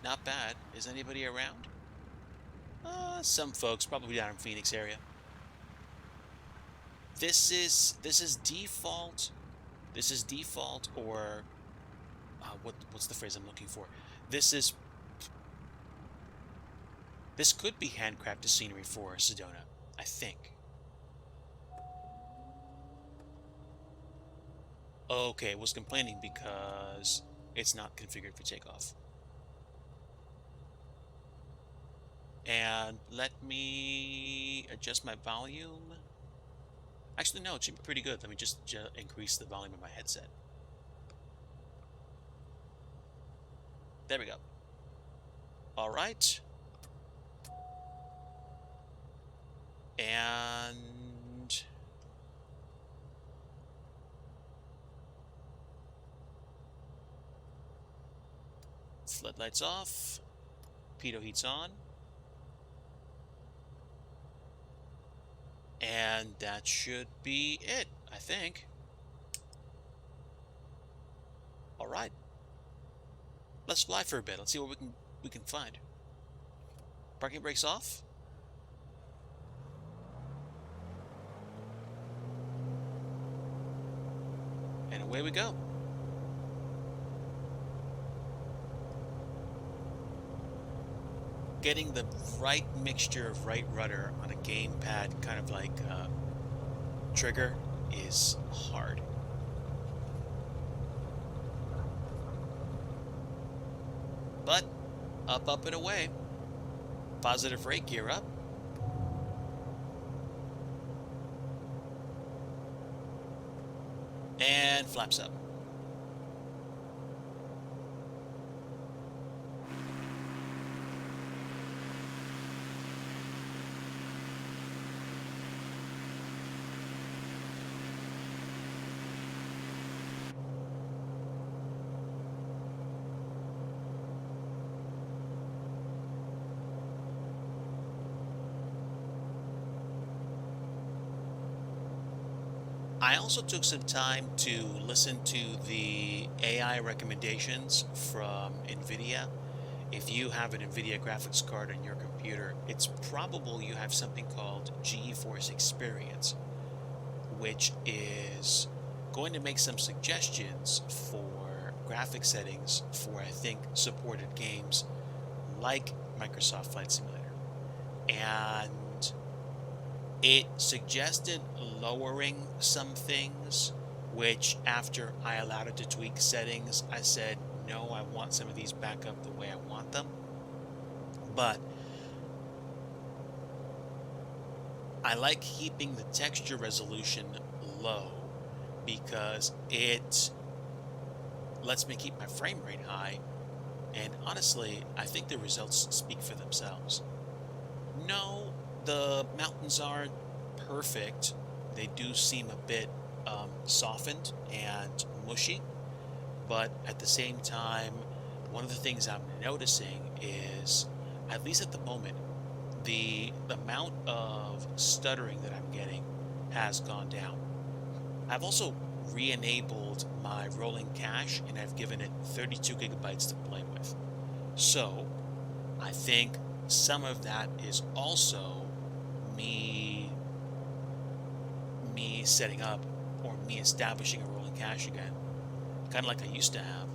Not bad. Is anybody around? Some folks, probably down in Phoenix area. This is default. This is default, or what's the phrase I'm looking for? This could be handcrafted scenery for Sedona, I think. Okay, it was complaining because it's not configured for takeoff. And let me adjust my volume. Actually, no, it should be pretty good. Let me just increase the volume of my headset. There we go. All right. And floodlights off. Pitot heat's on. And that should be it, I think. All right. Let's fly for a bit. Let's see what we can find. Parking brakes off. And away we go. Getting the right mixture of right rudder on a gamepad, kind of like trigger, is hard. But up and away. Positive rate, gear up. And flaps up. I also took some time to listen to the AI recommendations from NVIDIA. If you have an NVIDIA graphics card on your computer, it's probable you have something called GeForce Experience, which is going to make some suggestions for graphic settings for, I think, supported games like Microsoft Flight Simulator. And it suggested lowering some things, which after I allowed it to tweak settings, I said, no, I want some of these back up the way I want them. But I like keeping the texture resolution low because it lets me keep my frame rate high. And honestly, I think the results speak for themselves. No, the mountains aren't perfect. They do seem a bit softened and mushy, but at the same time, one of the things I'm noticing is, at least at the moment, the amount of stuttering that I'm getting has gone down. I've also re-enabled my rolling cache and I've given it 32 gigabytes to play with. So I think some of that is also me setting up or me establishing a rolling cache again, kind of like I used to have.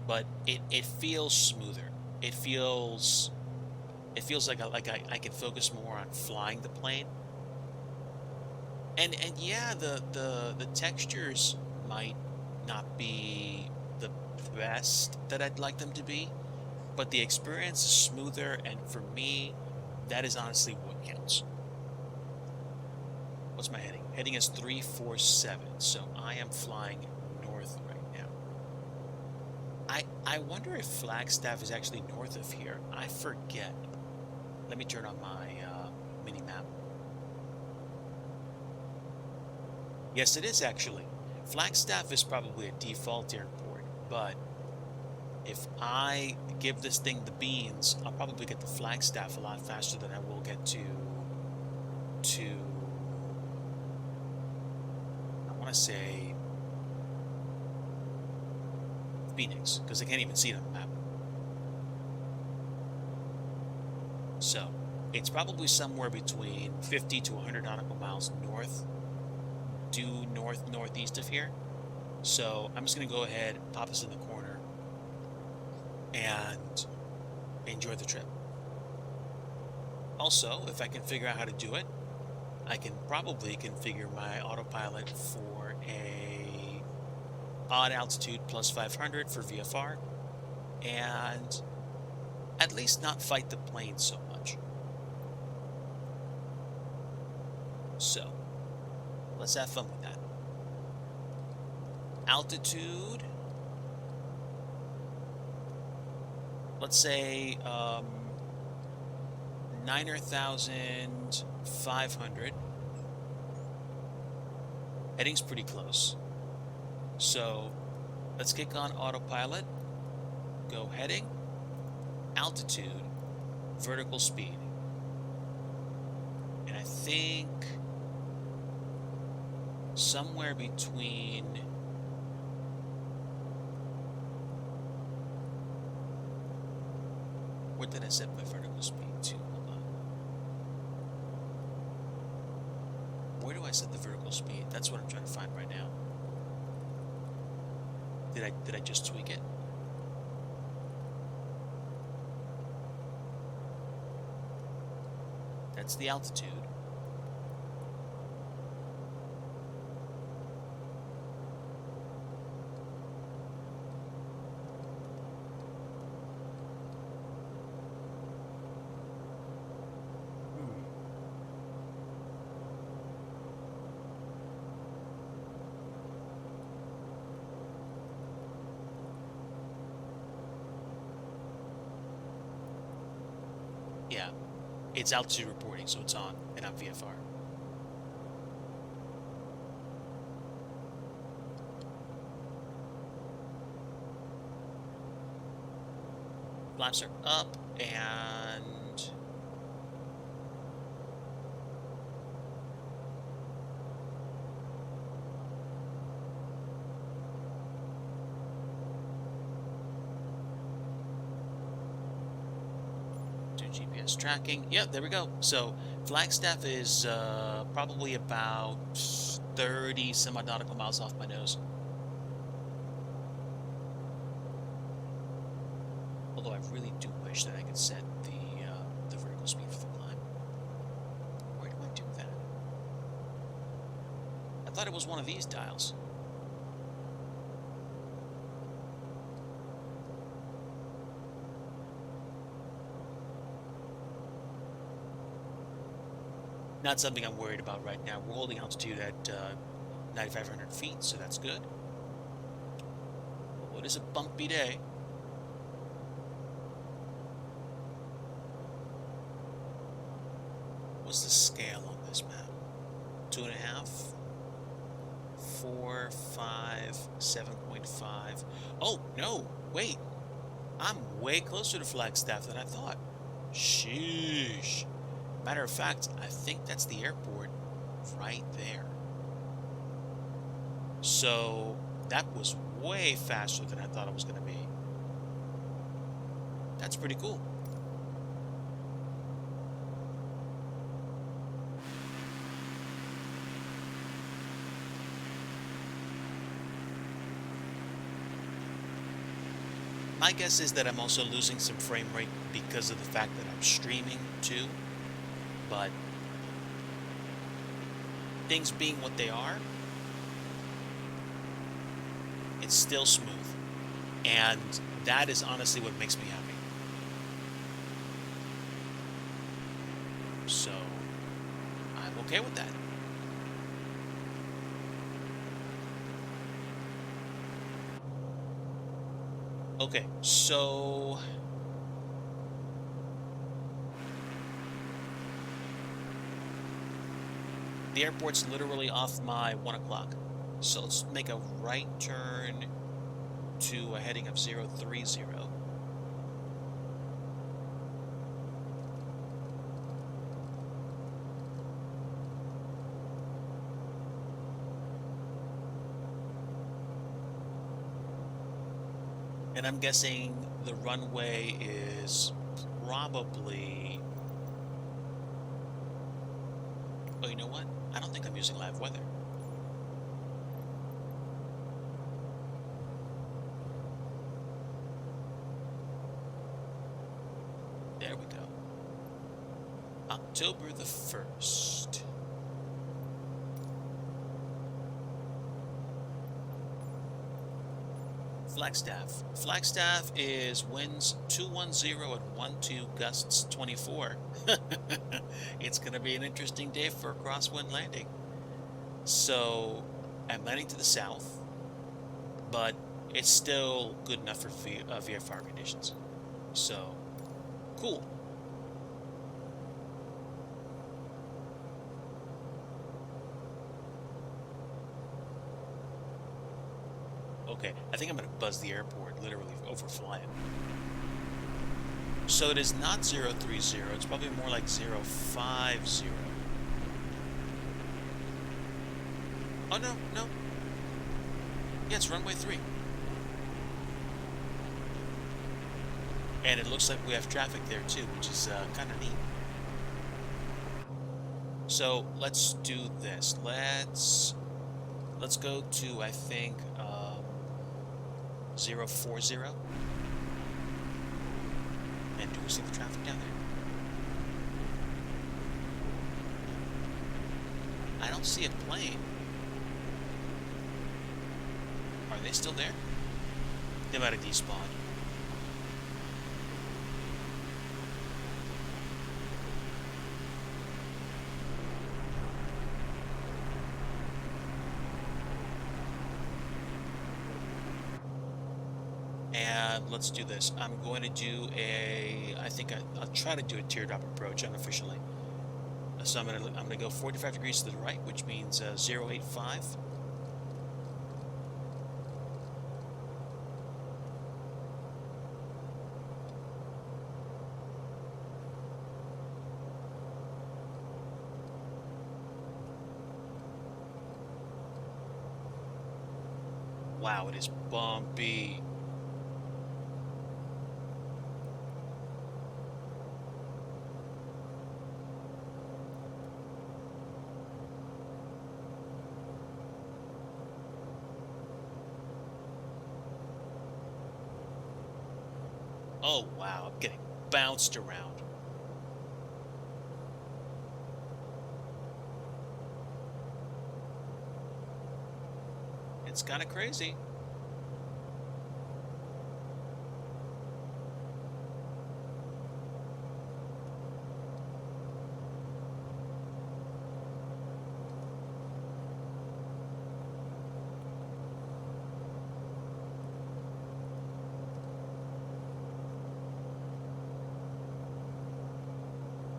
But it feels smoother. It feels like I can focus more on flying the plane. And yeah, the textures might not be the best that I'd like them to be, but the experience is smoother, and for me, that is honestly what counts. What's my heading? Heading is 347, so I am flying north right now. I wonder if Flagstaff is actually north of here. I forget. Let me turn on my mini map. Yes, it is actually. Flagstaff is probably a default airport, but if I give this thing the beans, I'll probably get to Flagstaff a lot faster than I will get to I want to say Phoenix, because I can't even see it on the map. So it's probably somewhere between 50 to 100 nautical miles north, due northeast of here. So I'm just going to go ahead, pop this in the corner, and enjoy the trip. Also, if I can figure out how to do it, I can probably configure my autopilot for a odd altitude plus 500 for VFR, and at least not fight the plane so much. So let's have fun with that. Altitude, let's say 9,500. Heading's pretty close. So let's kick on autopilot, go heading, altitude, vertical speed. And I think somewhere between what did I set my vertical speed to? Hold on. Where do I set the vertical speed? That's what I'm trying to find right now. Did I just tweak it? That's the altitude. Yeah, it's altitude reporting, so it's on, and I'm VFR. Flaps are up, and do GPS tracking. Yep, there we go. So Flagstaff is probably about 30 some odd nautical miles off my nose. Although I really do wish that I could set the vertical speed for the climb. Where do I do that? I thought it was one of these dials. Not something I'm worried about right now. We're holding altitude at 9,500 feet, so that's good. Well, it is a bumpy day. What's the scale on this map? 2.5, 4, 5, 7.5. Oh, no, wait. I'm way closer to Flagstaff than I thought. Sheesh. Matter of fact, I think that's the airport right there. So that was way faster than I thought it was going to be. That's pretty cool. My guess is that I'm also losing some frame rate because of the fact that I'm streaming too. But things being what they are, it's still smooth. And that is honestly what makes me happy. So I'm okay with that. Okay, so the airport's literally off my 1 o'clock. So let's make a right turn to a heading of 030. And I'm guessing the runway is probably... Oh, you know what? I don't think I'm using live weather. There we go. October the 1st. Flagstaff. Flagstaff is winds 210 and 12, gusts 24. It's going to be an interesting day for a crosswind landing. So I'm landing to the south, but it's still good enough for VFR conditions. So cool. Okay, I think I'm going to buzz the airport, literally overfly it. So it is not 030, it's probably more like 050. Oh, no. Yeah, it's runway 3. And it looks like we have traffic there too, which is kind of neat. So let's do this. Let's go to, I think, 040. And do we see the traffic down there? I don't see a plane. Are they still there? They might have despawned. And let's do this. I'm going to do I'll try to do a teardrop approach unofficially. So I'm gonna go 45 degrees to the right, which means 085. Wow, it is bumpy. Oh, wow, I'm getting bounced around. It's kind of crazy.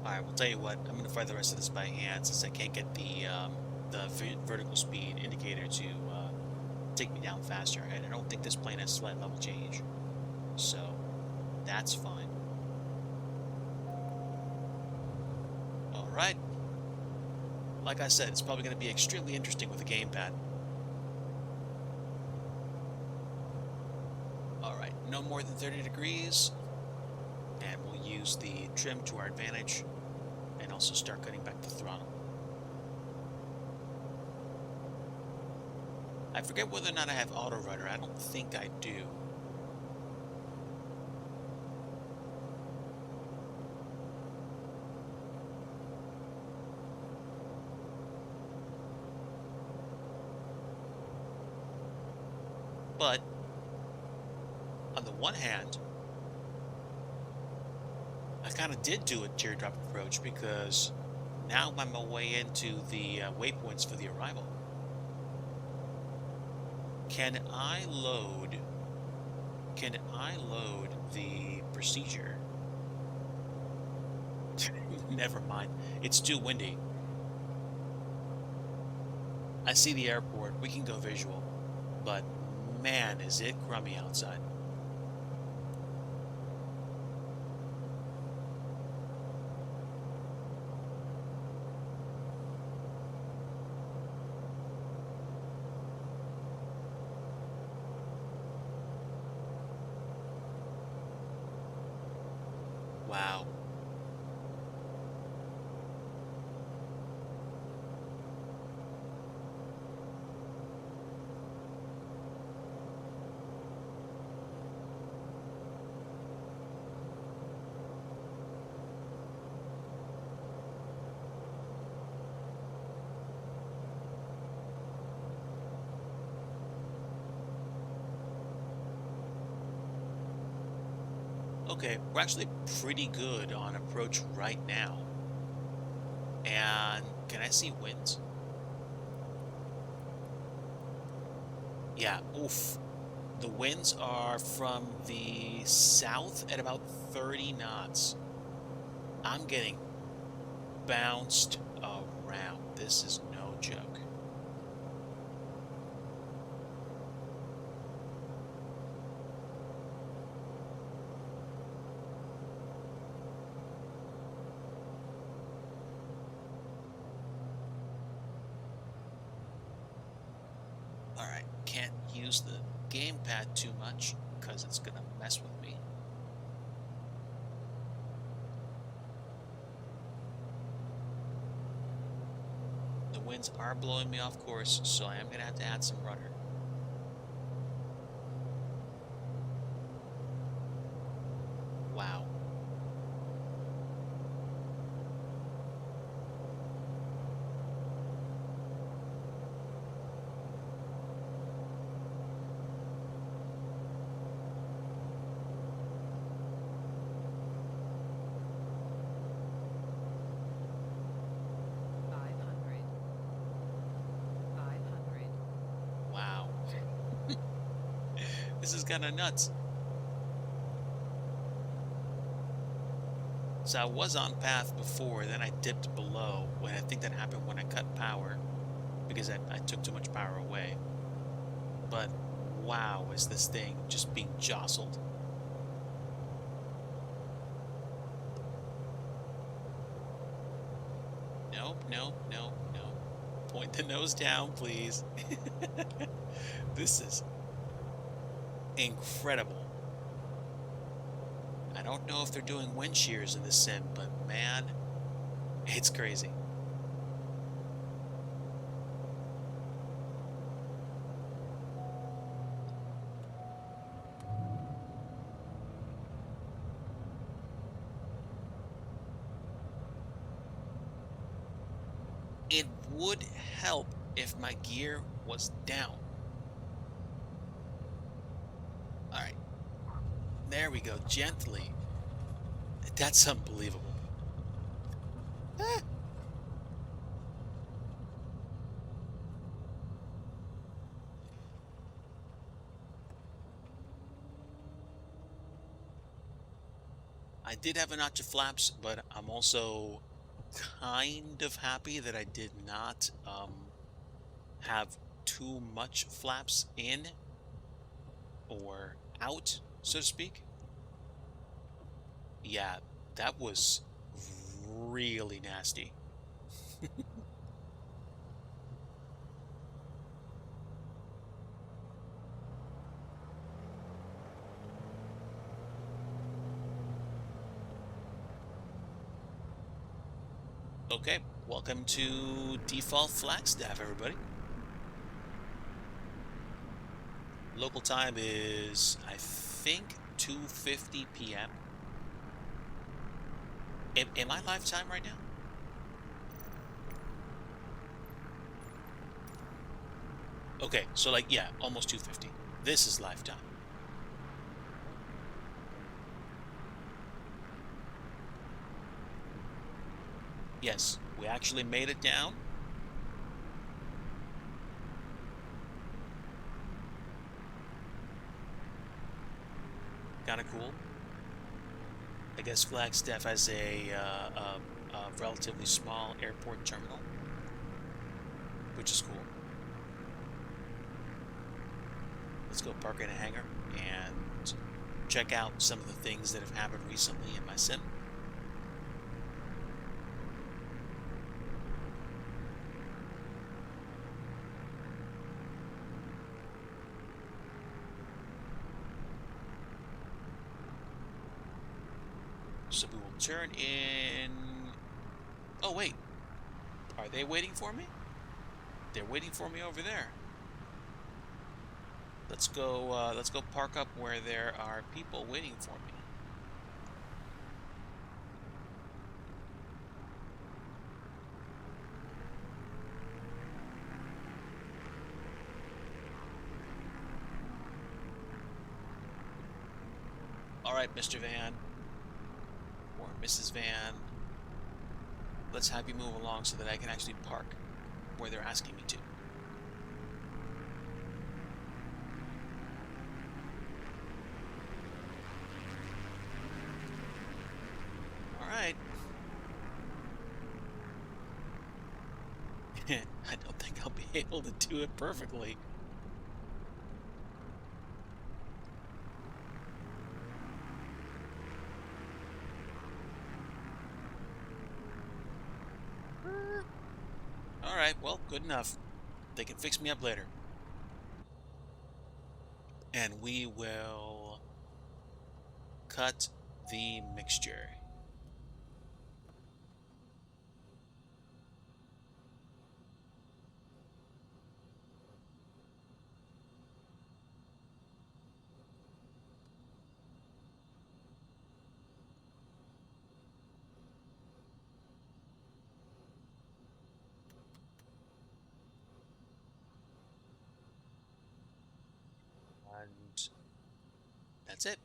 All right, we'll tell you what. I'm going to fly the rest of this by hand since I can't get the vertical speed indicator to take me down faster, and I don't think this plane has flight level change, so that's fine. All right. Like I said, it's probably going to be extremely interesting with a gamepad. All right, no more than 30 degrees, and we'll use the trim to our advantage, and also start cutting back the throttle. I forget whether or not I have auto rudder. I don't think I do. But on the one hand, I kind of did do a teardrop approach because now I'm on my way into the waypoints for the arrival. Can I load? Can I load the procedure? Never mind. It's too windy. I see the airport. We can go visual. But man, is it crummy outside. Wow. Okay, we're actually pretty good on approach right now. And can I see winds? Yeah, oof. The winds are from the south at about 30 knots. I'm getting bounced around. This is no joke. Alright, can't use the gamepad too much because it's gonna mess with me. The winds are blowing me off course, so I am gonna have to add some rudder. Wow. Wow. This is kind of nuts. So I was on path before, then I dipped below. When I think that happened when I cut power because I took too much power away. But wow, is this thing just being jostled? Nope, nope, nope, nope. Point the nose down, please. This is incredible. I don't know if they're doing wind shears in this sim, but man, it's crazy. It would help if my gear was down. All right, there we go, gently. That's unbelievable. Ah. I did have a notch of flaps, but I'm also kind of happy that I did not have too much flaps in or out, so to speak. Yeah, that was really nasty. Okay, welcome to default Flagstaff, everybody. Local time is, I think, 2:50 p.m. Am I live time right now? Okay, so like, yeah, almost 2:50. This is live time. Yes, we actually made it down. Kind of cool. I guess Flagstaff has a relatively small airport terminal, which is cool. Let's go park in a hangar and check out some of the things that have happened recently in my sim. So we will turn in... Oh, wait. Are they waiting for me? They're waiting for me over there. Let's go park up where there are people waiting for me. All right, Mr. Van or Mrs. Van, let's have you move along so that I can actually park where they're asking me to. All right. I don't think I'll be able to do it perfectly. All right, well, good enough. They can fix me up later. And we will cut the mixture. And that's it.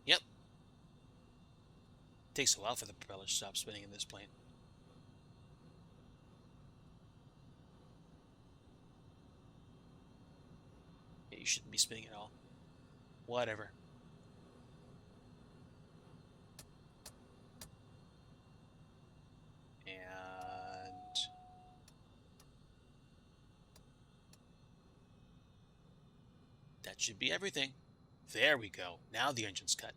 Yep. Takes a while for the propeller to stop spinning in this plane. Yeah, you shouldn't be spinning at all. Whatever. And that should be everything. There we go. Now the engine's cut.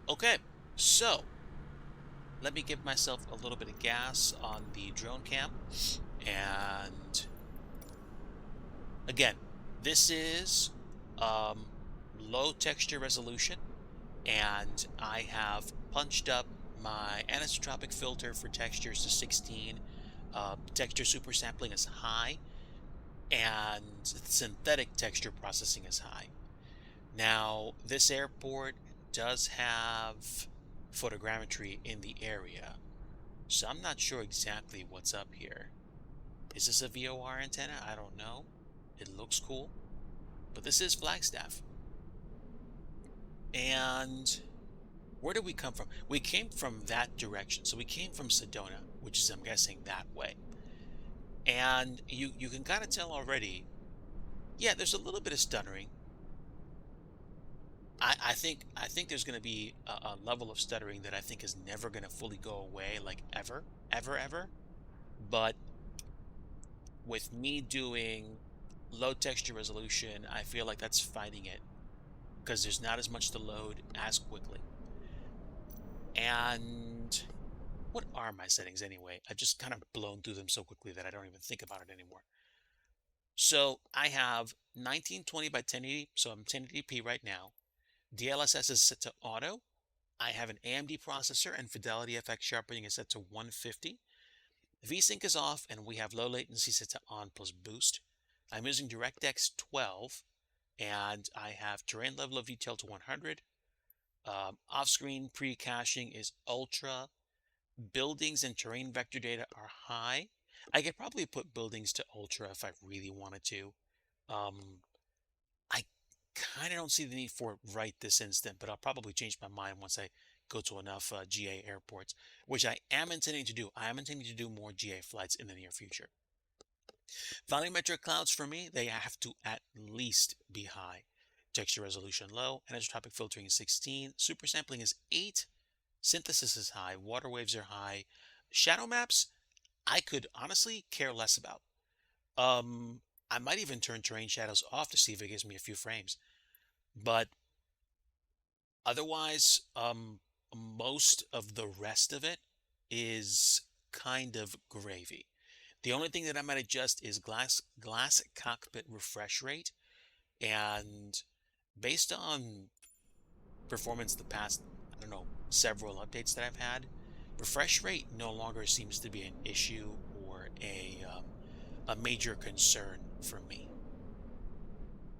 Okay, so let me give myself a little bit of gas on the drone cam. And again, This is um, low texture resolution, and I have punched up my anisotropic filter for textures to 16. Texture super sampling is high, and synthetic texture processing is high. Now, this airport does have photogrammetry in the area, so I'm not sure exactly what's up here. Is this a VOR antenna? I don't know. It looks cool, but this is Flagstaff. And where did we come from? We came from that direction. So we came from Sedona, which is, I'm guessing, that way. And you can kind of tell already, yeah, there's a little bit of stuttering. I think there's going to be a level of stuttering that I think is never going to fully go away, like ever, ever, ever. But with me doing low texture resolution, I feel like that's fighting it because there's not as much to load as quickly. And what are my settings anyway? I've just kind of blown through them so quickly that I don't even think about it anymore. So I have 1920 by 1080, so I'm 1080p right now. DLSS is set to auto. I have an AMD processor and Fidelity FX sharpening is set to 150. VSync is off and we have low latency set to on plus boost. I'm using DirectX 12 and I have terrain level of detail to 100. Off-screen pre-caching is ultra. Buildings and terrain vector data are high. I could probably put buildings to ultra if I really wanted to. I kind of don't see the need for it right this instant, but I'll probably change my mind once I go to enough GA airports, which I am intending to do. I am intending to do more GA flights in the near future. Volumetric clouds for me, they have to at least be high. Texture resolution low, anisotropic filtering is 16, super sampling is 8, synthesis is high, water waves are high. Shadow maps, I could honestly care less about. I might even turn terrain shadows off to see if it gives me a few frames. But otherwise, most of the rest of it is kind of gravy. The only thing that I might adjust is glass cockpit refresh rate, and based on performance the past, I don't know, several updates that I've had, refresh rate no longer seems to be an issue or a major concern for me.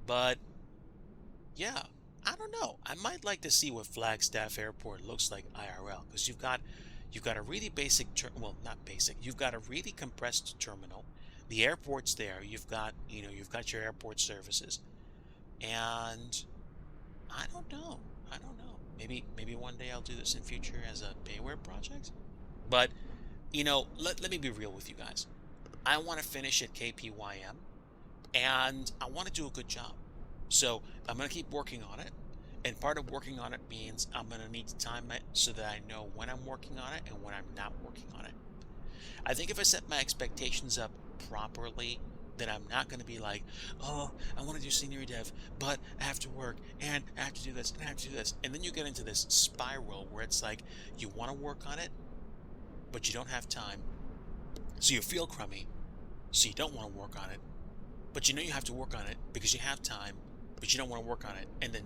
But yeah, I don't know. I might like to see what Flagstaff Airport looks like IRL because you've got a really basic well, not basic. You've got a really compressed terminal. The airport's there. You've got your airport services. And I don't know. I don't know. Maybe one day I'll do this in future as a payware project. But let me be real with you guys. I want to finish at KPYM and I want to do a good job. So I'm going to keep working on it. And part of working on it means I'm going to need to time it so that I know when I'm working on it and when I'm not working on it. I think if I set my expectations up properly, then I'm not going to be like, oh, I want to do scenery dev, but I have to work and I have to do this and I have to do this. And then you get into this spiral where it's like you want to work on it, but you don't have time. So you feel crummy. So you don't want to work on it, but you know you have to work on it because you have time, but you don't want to work on it. And then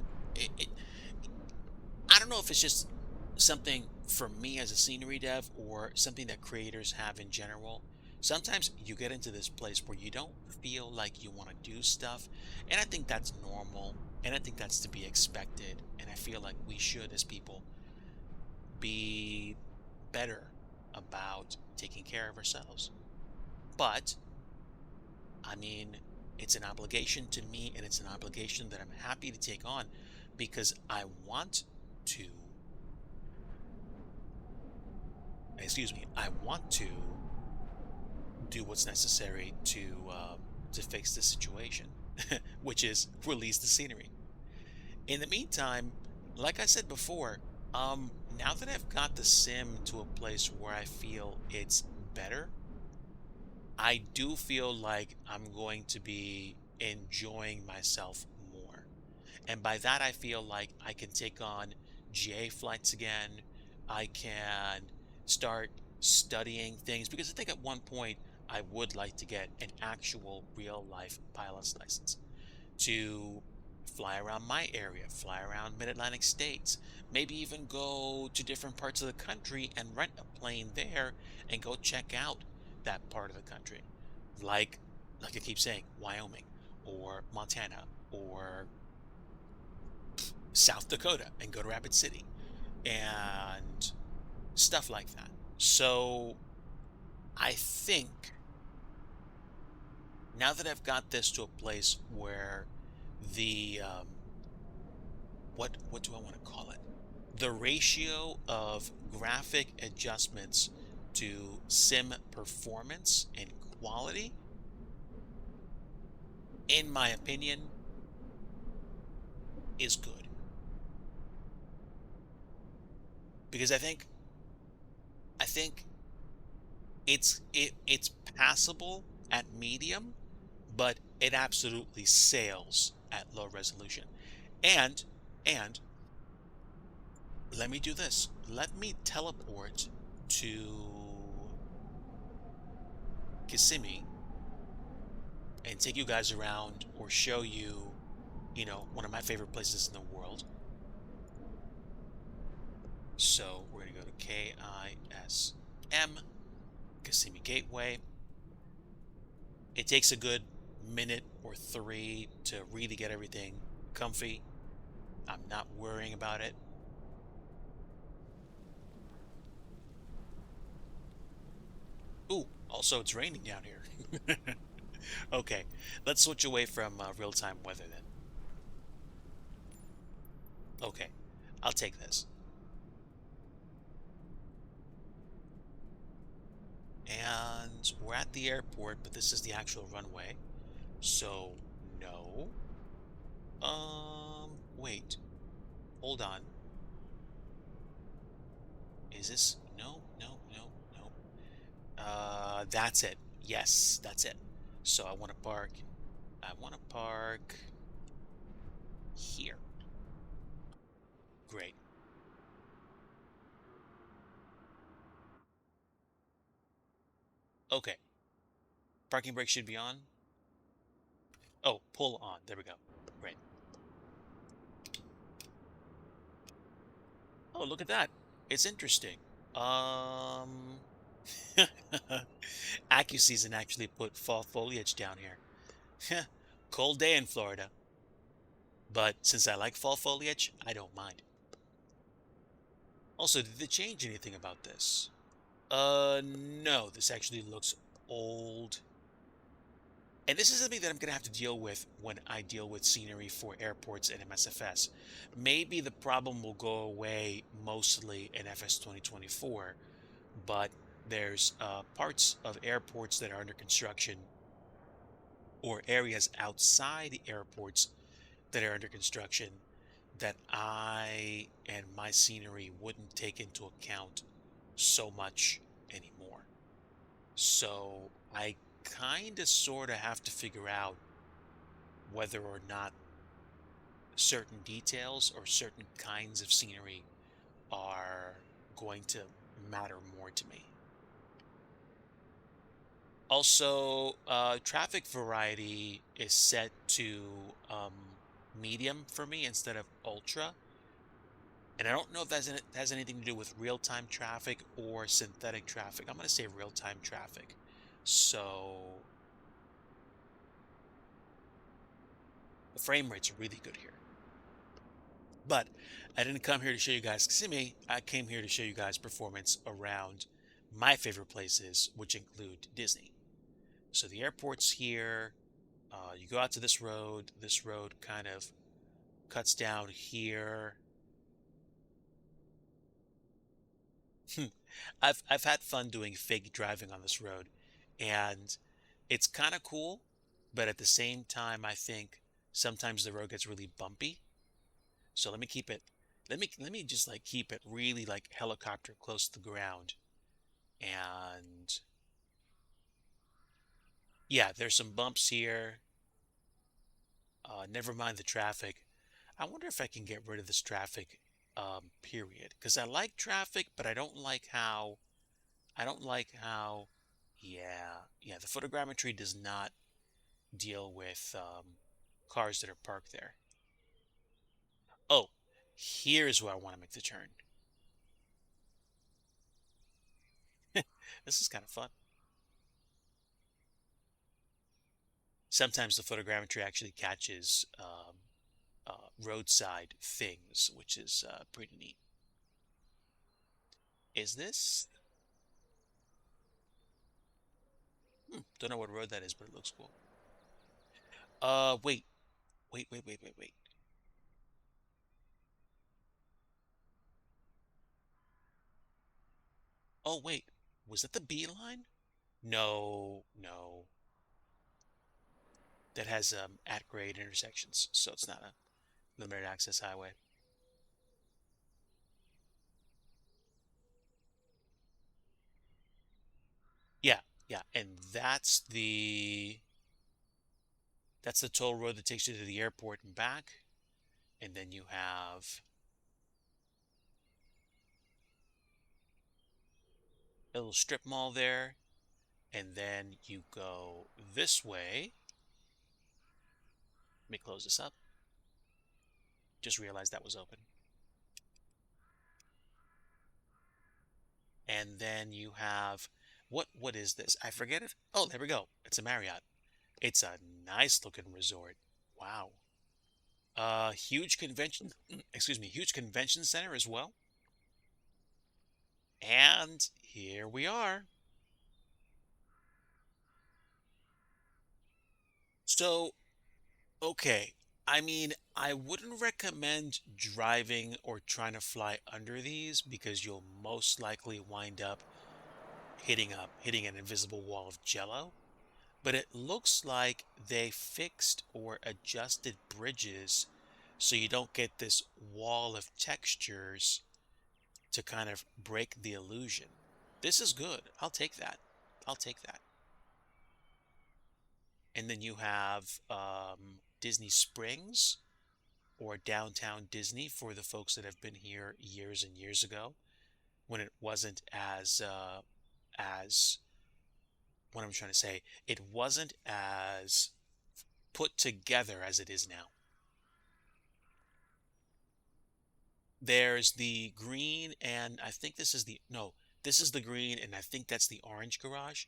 I don't know if it's just something for me as a scenery dev or something that creators have in general. Sometimes you get into this place where you don't feel like you want to do stuff, and I think that's normal, and I think that's to be expected, and I feel like we should, as people, be better about taking care of ourselves. But I mean, it's an obligation to me, and it's an obligation that I'm happy to take on because I want to, I want to do what's necessary to fix the situation, which is release the scenery. In the meantime, like I said before, now that I've got the sim to a place where I feel it's better, I do feel like I'm going to be enjoying myself more. And by that, I feel like I can take on GA flights again. I can start studying things because I think at one point I would like to get an actual real life pilot's license. to fly around my area, fly around mid-Atlantic states, maybe even go to different parts of the country and rent a plane there and go check out that part of the country. Like like I keep saying, Wyoming or Montana or South Dakota and go to Rapid City and stuff like that. So I think now that I've got this to a place where the what do I want to call it? The ratio of graphic adjustments to sim performance and quality, in my opinion, is good. Because I think it's passable at medium, but it absolutely sails at low resolution. And and let me do this. Let me teleport to Kissimmee and take you guys around or show you, one of my favorite places in the world. So we're going to go to KISM, Kissimmee Gateway. It takes a good minute or three to really get everything comfy. I'm not worrying about it. Ooh, also it's raining down here. Okay, let's switch away from real-time weather then. Okay, I'll take this. And we're at the airport, but this is the actual runway. So, no. Wait. Hold on. Is this? No, no, no, no. That's it. Yes, that's it. So I want to park. I want to park here. Great. Okay. Parking brake should be on. Oh, pull on. There we go. Great. Oh, look at that. It's interesting. Um, AccuSeason actually put fall foliage down here. Cold day in Florida, but since I like fall foliage, I don't mind. Also, did they change anything about this? No, this actually looks old. And this is something that I'm going to have to deal with when I deal with scenery for airports and MSFS. Maybe the problem will go away mostly in FS 2024, but there's parts of airports that are under construction or areas outside the airports that are under construction that I and my scenery wouldn't take into account so much anymore. So I kind of sort of have to figure out whether or not certain details or certain kinds of scenery are going to matter more to me. Also, traffic variety is set to medium for me instead of ultra. And I don't know if that has anything to do with real-time traffic or synthetic traffic. I'm going to say real-time traffic. So the frame rates are really good here. But I didn't come here to show you guys Kissimmee. I came here to show you guys performance around my favorite places, which include Disney. So the airport's here. You go out to this road. This road kind of cuts down here. I've had fun doing fake driving on this road, and it's kind of cool, but at the same time, I think sometimes the road gets really bumpy. So let me just like keep it really like helicopter close to the ground. And yeah, there's some bumps here. Never mind the traffic. I wonder if I can get rid of this traffic, period. Because I like traffic, but I don't like how, yeah, the photogrammetry does not deal with cars that are parked there. Oh, here's where I want to make the turn. This is kind of fun. Sometimes the photogrammetry actually catches roadside things, which is pretty neat. Is this? Don't know what road that is, but it looks cool. Wait, wait. Oh, wait, was that the B line? No, no. That has at grade intersections, so it's not a limited access highway. Yeah, yeah, and that's the toll road that takes you to the airport and back, and then you have a little strip mall there, and then you go this way. Let me close this up. Just realized that was open. And then you have what is this? I forget it. Oh, there we go. It's a Marriott. It's a nice looking resort. Wow. Huge convention, excuse me, huge convention center as well. And here we are. So, okay. I mean, I wouldn't recommend driving or trying to fly under these because you'll most likely wind up hitting an invisible wall of jello. But it looks like they fixed or adjusted bridges so you don't get this wall of textures to kind of break the illusion. This is good. I'll take that. I'll take that. And then you have Disney Springs or downtown Disney for the folks that have been here years and years ago when it wasn't as what I'm trying to say, it wasn't as put together as it is now. There's the green, and I think this is the no, this is the green, and I think that's the orange garage.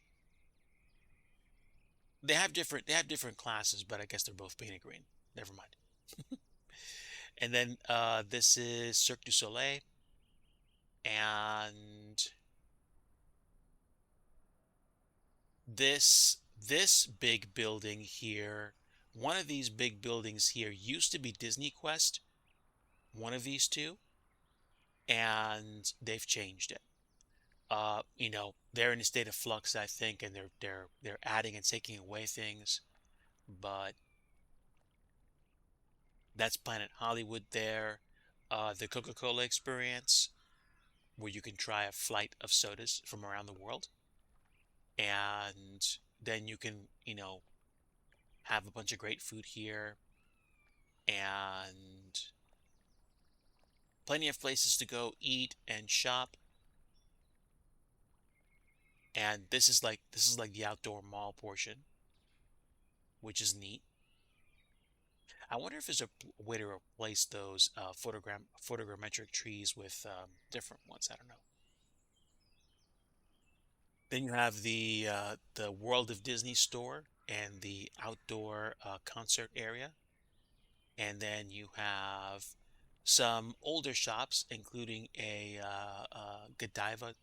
They have different classes, but I guess they're both painted green. Never mind. And then this is Cirque du Soleil, and this big building here, one of these big buildings here used to be Disney Quest, one of these two, and they've changed it. They're in a state of flux, I think, and they're adding and taking away things. But that's Planet Hollywood there. The Coca-Cola experience, where you can try a flight of sodas from around the world, and then you can, have a bunch of great food here, and plenty of places to go eat and shop. And this is like the outdoor mall portion, which is neat. I wonder if there's a way to replace those photogrammetric trees with different ones. I don't know. Then you have the World of Disney store and the outdoor concert area, and then you have some older shops, including a Godiva.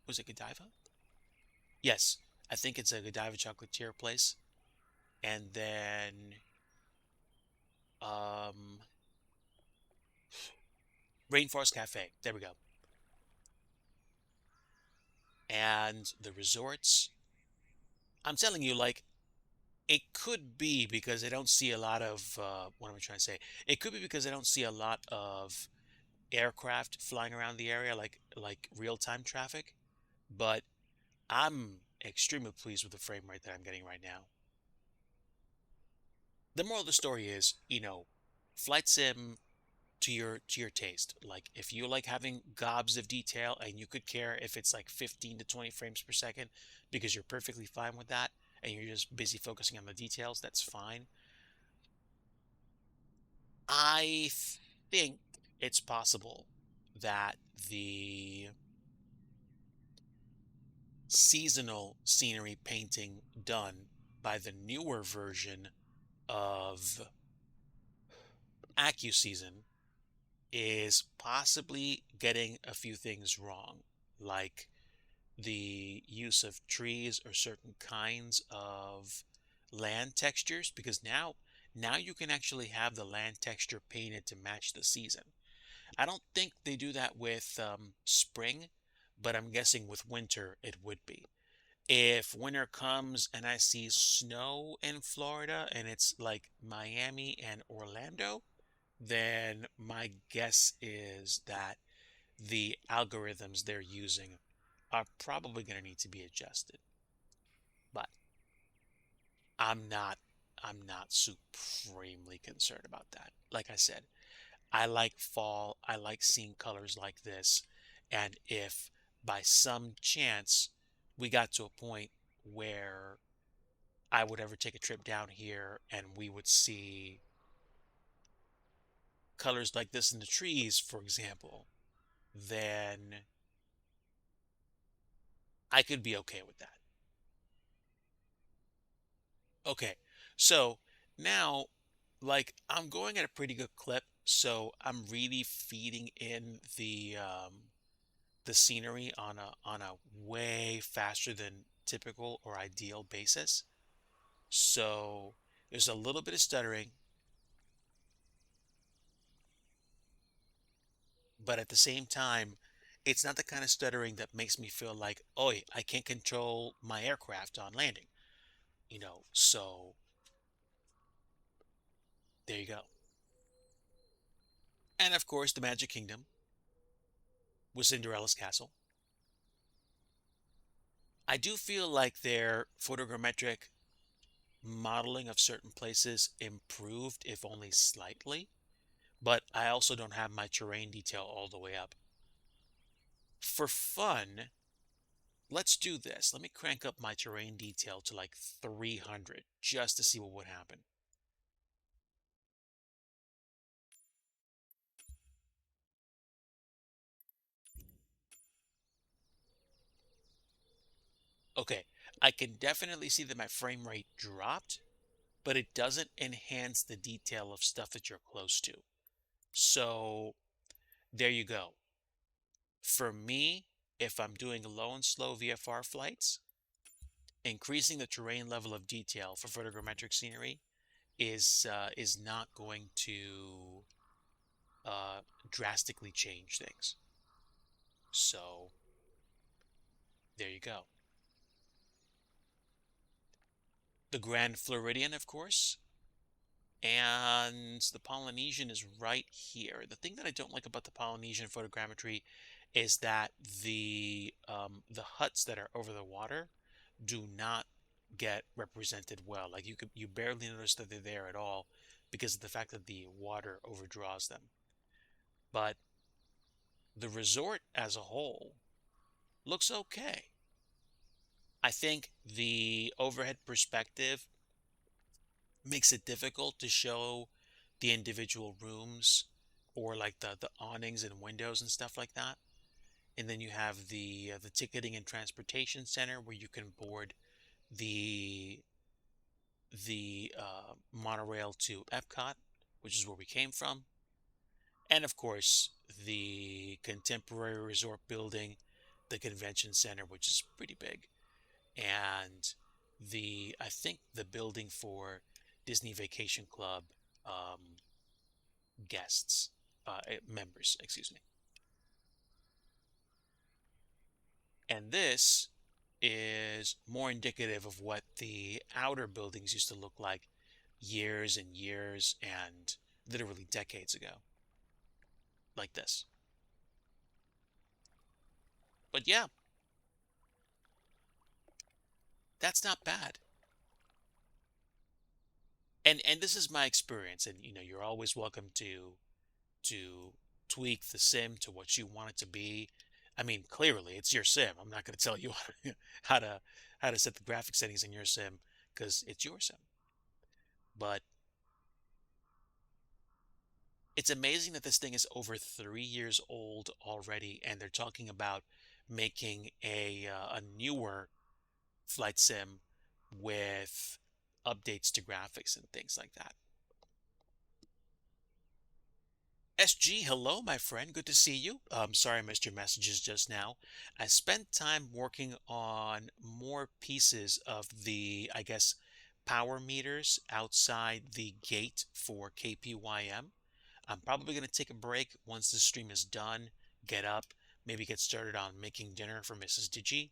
Was it Godiva? Yes, I think it's a Godiva chocolatier place. And then um, Rainforest Cafe. There we go. And the resorts. I'm telling you, like, it could be because I don't see a lot of, what am I trying to say? It could be because I don't see a lot of aircraft flying around the area, like real-time traffic. But I'm extremely pleased with the frame rate that I'm getting right now. The moral of the story is, flight sim to your taste. Like if you like having gobs of detail and you could care if it's like 15 to 20 frames per second because you're perfectly fine with that and you're just busy focusing on the details, that's fine. I think it's possible that the seasonal scenery painting done by the newer version of AccuSeason is possibly getting a few things wrong, like the use of trees or certain kinds of land textures, because now you can actually have the land texture painted to match the season. I don't think they do that with spring, but I'm guessing with winter it would be. If winter comes and I see snow in Florida and it's like Miami and Orlando, then my guess is that the algorithms they're using are probably going to need to be adjusted. But I'm not I'm not supremely concerned about that. Like I said, I like fall. I like seeing colors like this. And if by some chance we got to a point where I would ever take a trip down here and we would see colors like this in the trees, for example, then I could be okay with that. Okay, so now, like, I'm going at a pretty good clip, so I'm really feeding in the scenery on a way faster than typical or ideal basis. So there's a little bit of stuttering, but at the same time, it's not the kind of stuttering that makes me feel like, oh, I can't control my aircraft on landing, So there you go. And of course, the Magic Kingdom with Cinderella's castle. I do feel like their photogrammetric modeling of certain places improved, if only slightly, but I also don't have my terrain detail all the way up. For fun, let's do this. Let me crank up my terrain detail to like 300 just to see what would happen. Okay, I can definitely see that my frame rate dropped, but it doesn't enhance the detail of stuff that you're close to. So there you go. For me, if I'm doing low and slow VFR flights, increasing the terrain level of detail for photogrammetric scenery is not going to uh, drastically change things. So there you go. The Grand Floridian, of course, and the Polynesian is right here. The thing that I don't like about the Polynesian photogrammetry is that the huts that are over the water do not get represented well. Like you barely notice that they're there at all because of the fact that the water overdraws them. But the resort as a whole looks okay. I think the overhead perspective makes it difficult to show the individual rooms or like the awnings and windows and stuff like that. And then you have the ticketing and transportation center where you can board the monorail to Epcot, which is where we came from, and of course the contemporary resort building, the convention center, which is pretty big, and the I think the building for Disney Vacation Club um, guests, members, excuse me. And this is more indicative of what the outer buildings used to look like years and years and literally decades ago, like this. But yeah, that's not bad. And this is my experience, and you're always welcome to tweak the sim to what you want it to be. I mean, clearly it's your sim. I'm not going to tell you how to how to set the graphic settings in your sim because it's your sim. But It's amazing that this thing is over 3 years old already, and they're talking about making a newer flight sim with updates to graphics and things like that. SG, hello, my friend. Good to see you. Sorry I missed your messages just now. I spent time working on more pieces of the, I guess, power meters outside the gate for KPYM. I'm probably going to take a break once the stream is done, get up, maybe get started on making dinner for Mrs. DIGI.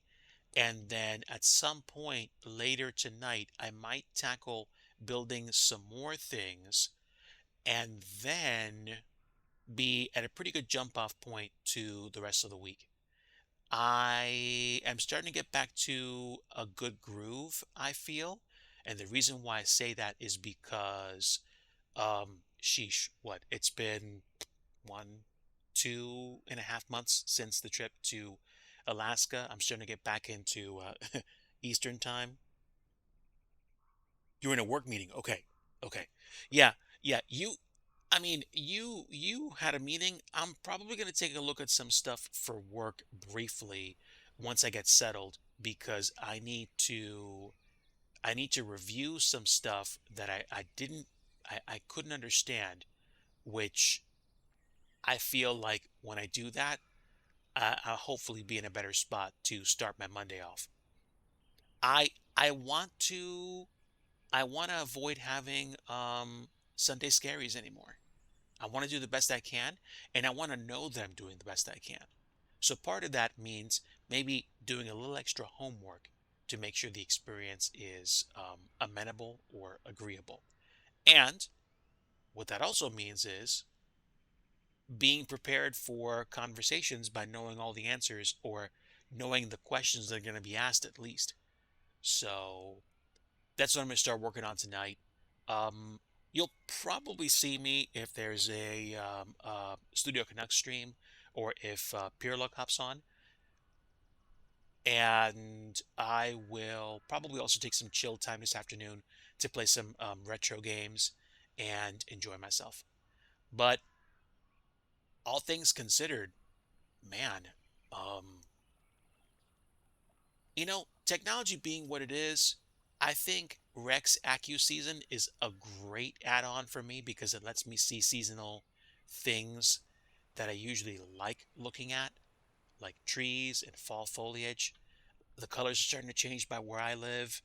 And then at some point later tonight, I might tackle building some more things and then be at a pretty good jump off point to the rest of the week. I am starting to get back to a good groove, I feel. And the reason why I say that is because, sheesh, what? It's been 2.5 months since the trip to Alaska. I'm starting to get back into Eastern time. You're in a work meeting. Okay. Okay. Yeah. Yeah. You had a meeting. I'm probably going to take a look at some stuff for work briefly once I get settled because I need to review some stuff that I couldn't understand, which I feel like when I do that, I'll hopefully be in a better spot to start my Monday off. I I want to I want to avoid having Sunday scaries anymore. I want to do the best I can, and I want to know that I'm doing the best I can. So part of that means maybe doing a little extra homework to make sure the experience is amenable or agreeable. And what that also means is being prepared for conversations by knowing all the answers or knowing the questions that are going to be asked at least. So that's what I'm going to start working on tonight. Um, you'll probably see me if there's a Studio Canucks stream or if Peerluck hops on. And I will probably also take some chill time this afternoon to play some retro games and enjoy myself. But all things considered, man, um, technology being what it is, I think Rex AccuSeason is a great add-on for me because it lets me see seasonal things that I usually like looking at, like trees and fall foliage. The colors are starting to change by where I live.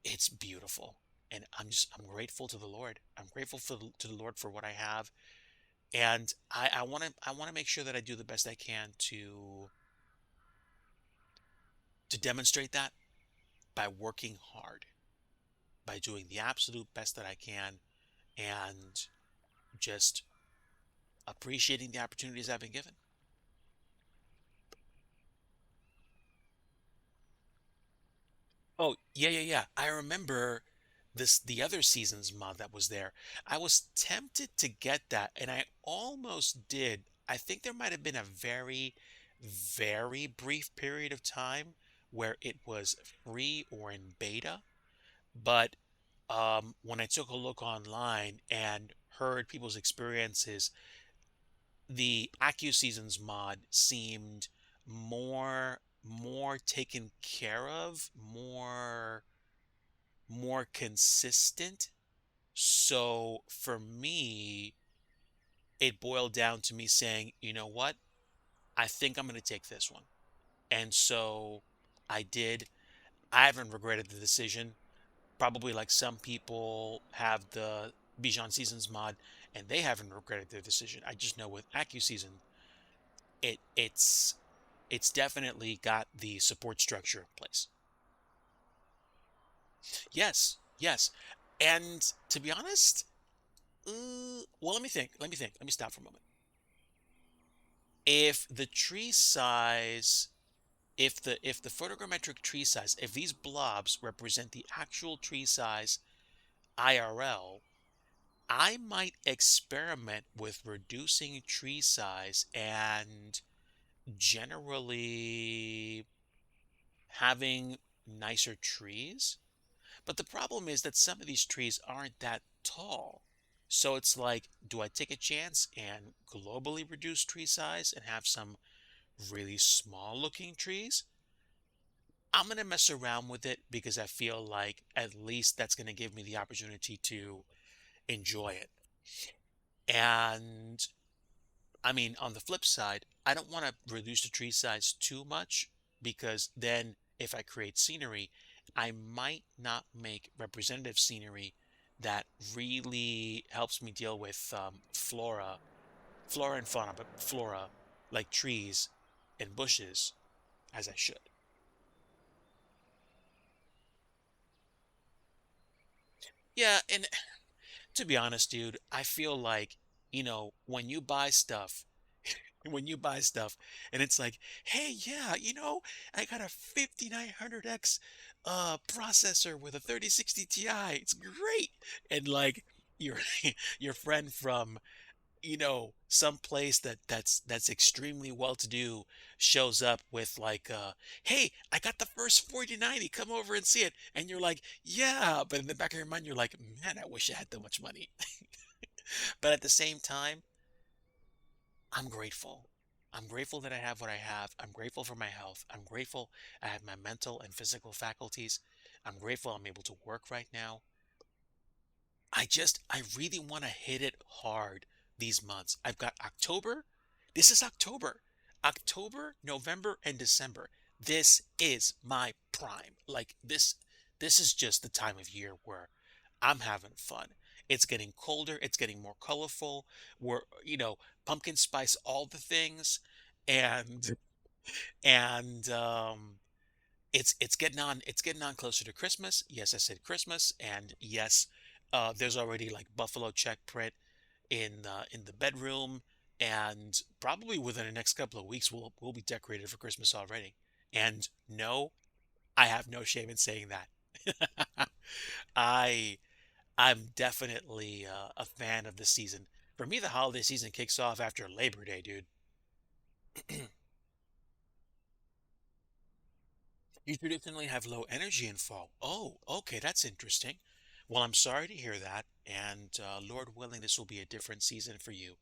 It's beautiful. And I'm grateful to the Lord. I'm grateful to the Lord for what I have. And I want to make sure that I do the best I can to demonstrate that by working hard, by doing the absolute best that I can, and just appreciating the opportunities I've been given. Oh, yeah, yeah, yeah. I remember the other season's mod that was there. I was tempted to get that, and I almost did. I think there might have been a very, very brief period of time where it was free or in beta, but when I took a look online and heard people's experiences, the AccuSeasons mod seemed more taken care of, more consistent. So for me, it boiled down to me saying, you know what? I think I'm going to take this one. And so I did. I haven't regretted the decision. Probably like some people have the Bijan Seasons mod and they haven't regretted their decision. I just know with AccuSeason, it's definitely got the support structure in place. Yes, yes. And to be honest, well, let me think. Let me think. Let me stop for a moment. If the tree size, if the photogrammetric tree size, if these blobs represent the actual tree size IRL, I might experiment with reducing tree size and generally having nicer trees. But the problem is that some of these trees aren't that tall. So it's like, do I take a chance and globally reduce tree size and have some really small looking trees? I'm going to mess around with it because I feel like at least that's going to give me the opportunity to enjoy it. And I mean, on the flip side, I don't want to reduce the tree size too much because then if I create scenery, I might not make representative scenery that really helps me deal with flora and fauna, but flora like trees and bushes as I should. Yeah, and to be honest, dude, I feel like, when you buy stuff and it's like, hey, yeah, I got a 5900X processor with a 3060 Ti. It's great. And like your your friend from some place that's extremely well to do shows up with like hey, I got the first 4090, come over and see it, and you're like, yeah, but in the back of your mind you're like, man, I wish I had that much money. But at the same time, I'm grateful. I'm grateful that I have what I have. I'm grateful for my health. I'm grateful I have my mental and physical faculties. I'm grateful I'm able to work right now. I really want to hit it hard these months. I've got October. This is October. October, November, and December. This is my prime. Like this is just the time of year where I'm having fun. It's getting colder, it's getting more colorful. We're, pumpkin spice all the things. And and it's getting on closer to Christmas. Yes, I said Christmas, and yes, there's already like buffalo check print in the bedroom, and probably within the next couple of weeks we'll be decorated for Christmas already. And no, I have no shame in saying that. I I'm definitely a fan of this season. For me, the holiday season kicks off after Labor Day, dude. You traditionally have low energy in fall. Oh, okay, that's interesting. Well, I'm sorry to hear that, and Lord willing, this will be a different season for you.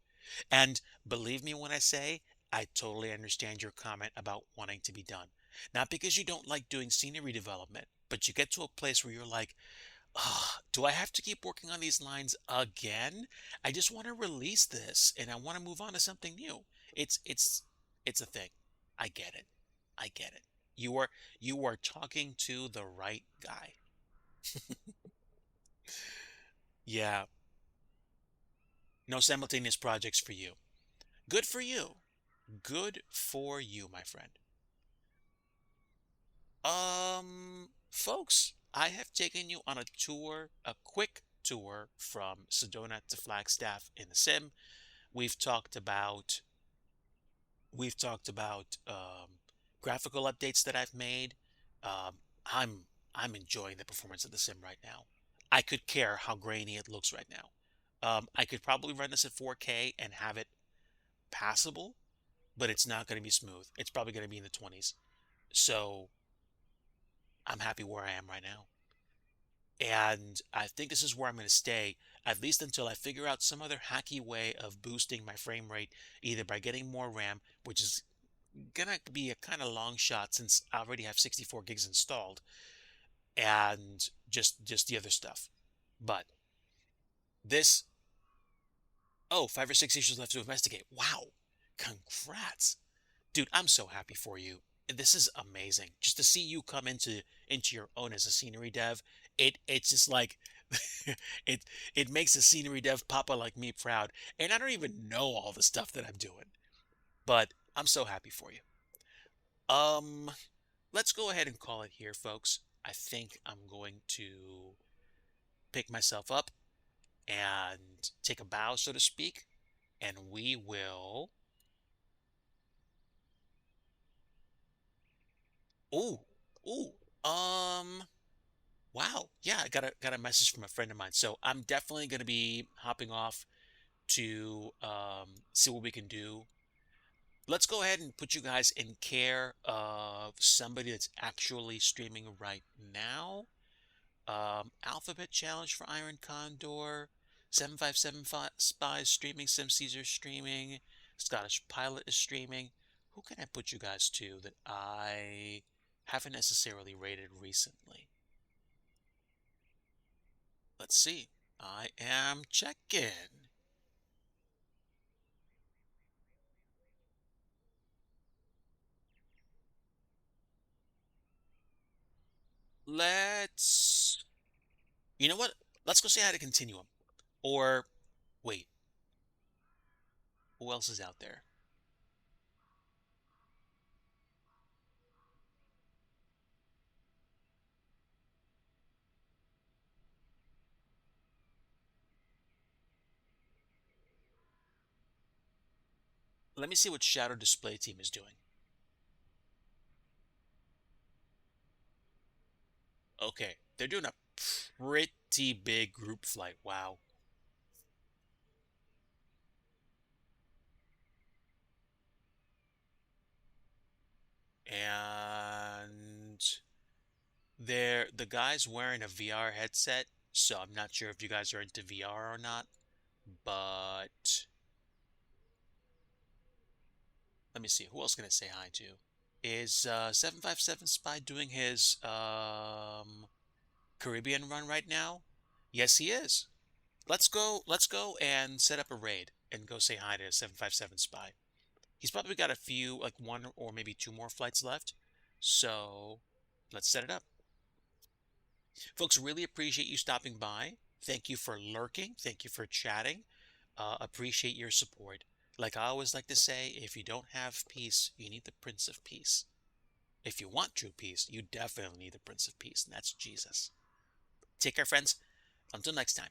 And believe me when I say, I totally understand your comment about wanting to be done. Not because you don't like doing scenery development, but you get to a place where you're like, do I have to keep working on these lines again? I just want to release this and I want to move on to something new. It's it's it's a thing. I get it. I get it. You are you are talking to the right guy. Yeah, no simultaneous projects for you. Good for you. Good for you, my friend. Folks, I have taken you on a tour, a quick tour from Sedona to Flagstaff in the sim. We've talked about we've talked about graphical updates that I've made. Um, I'm I'm enjoying the performance of the sim right now. I could care how grainy it looks right now. I could probably run this at 4K and have it passable, but it's not going to be smooth. It's probably going to be in the 20s. So I'm happy where I am right now. And I think this is where I'm going to stay, at least until I figure out some other hacky way of boosting my frame rate, either by getting more RAM, which is gonna be a kind of long shot since I already have 64 gigs installed, and just the other stuff. But this, oh, 5 or 6 issues left to investigate. Wow, congrats, dude! I'm so happy for you. This is amazing. Just to see you come into your own as a scenery dev, it's just like it it makes a scenery dev papa like me proud. And I don't even know all the stuff that I'm doing, but I'm so happy for you. Um, let's go ahead and call it here, folks. I think I'm going to pick myself up and take a bow, so to speak, and we will. Oh, oh, wow. Yeah, I got a message from a friend of mine. So I'm definitely going to be hopping off to see what we can do. Let's go ahead and put you guys in care of somebody that's actually streaming right now. Alphabet challenge for Iron Condor. 757 Spy is streaming, Sim Caesar streaming, Scottish Pilot is streaming. Who can I put you guys to that I haven't necessarily rated recently? Let's see. I am checking. Let's. You know what? Let's go say hi to Continuum. Or, wait, who else is out there? Let me see what Shadow Display Team is doing. Okay, they're doing a pretty big group flight. Wow. And the guy's wearing a VR headset, so I'm not sure if you guys are into VR or not, but let me see. Who else can I say hi to? Is 757 Spy doing his Caribbean run right now? Yes, he is. Let's go and set up a raid and go say hi to 757 Spy. He's probably got a few, like one or maybe two more flights left. So let's set it up. Folks, really appreciate you stopping by. Thank you for lurking. Thank you for chatting. Appreciate your support. Like I always like to say, if you don't have peace, you need the Prince of Peace. If you want true peace, you definitely need the Prince of Peace, and that's Jesus. Take care, friends. Until next time.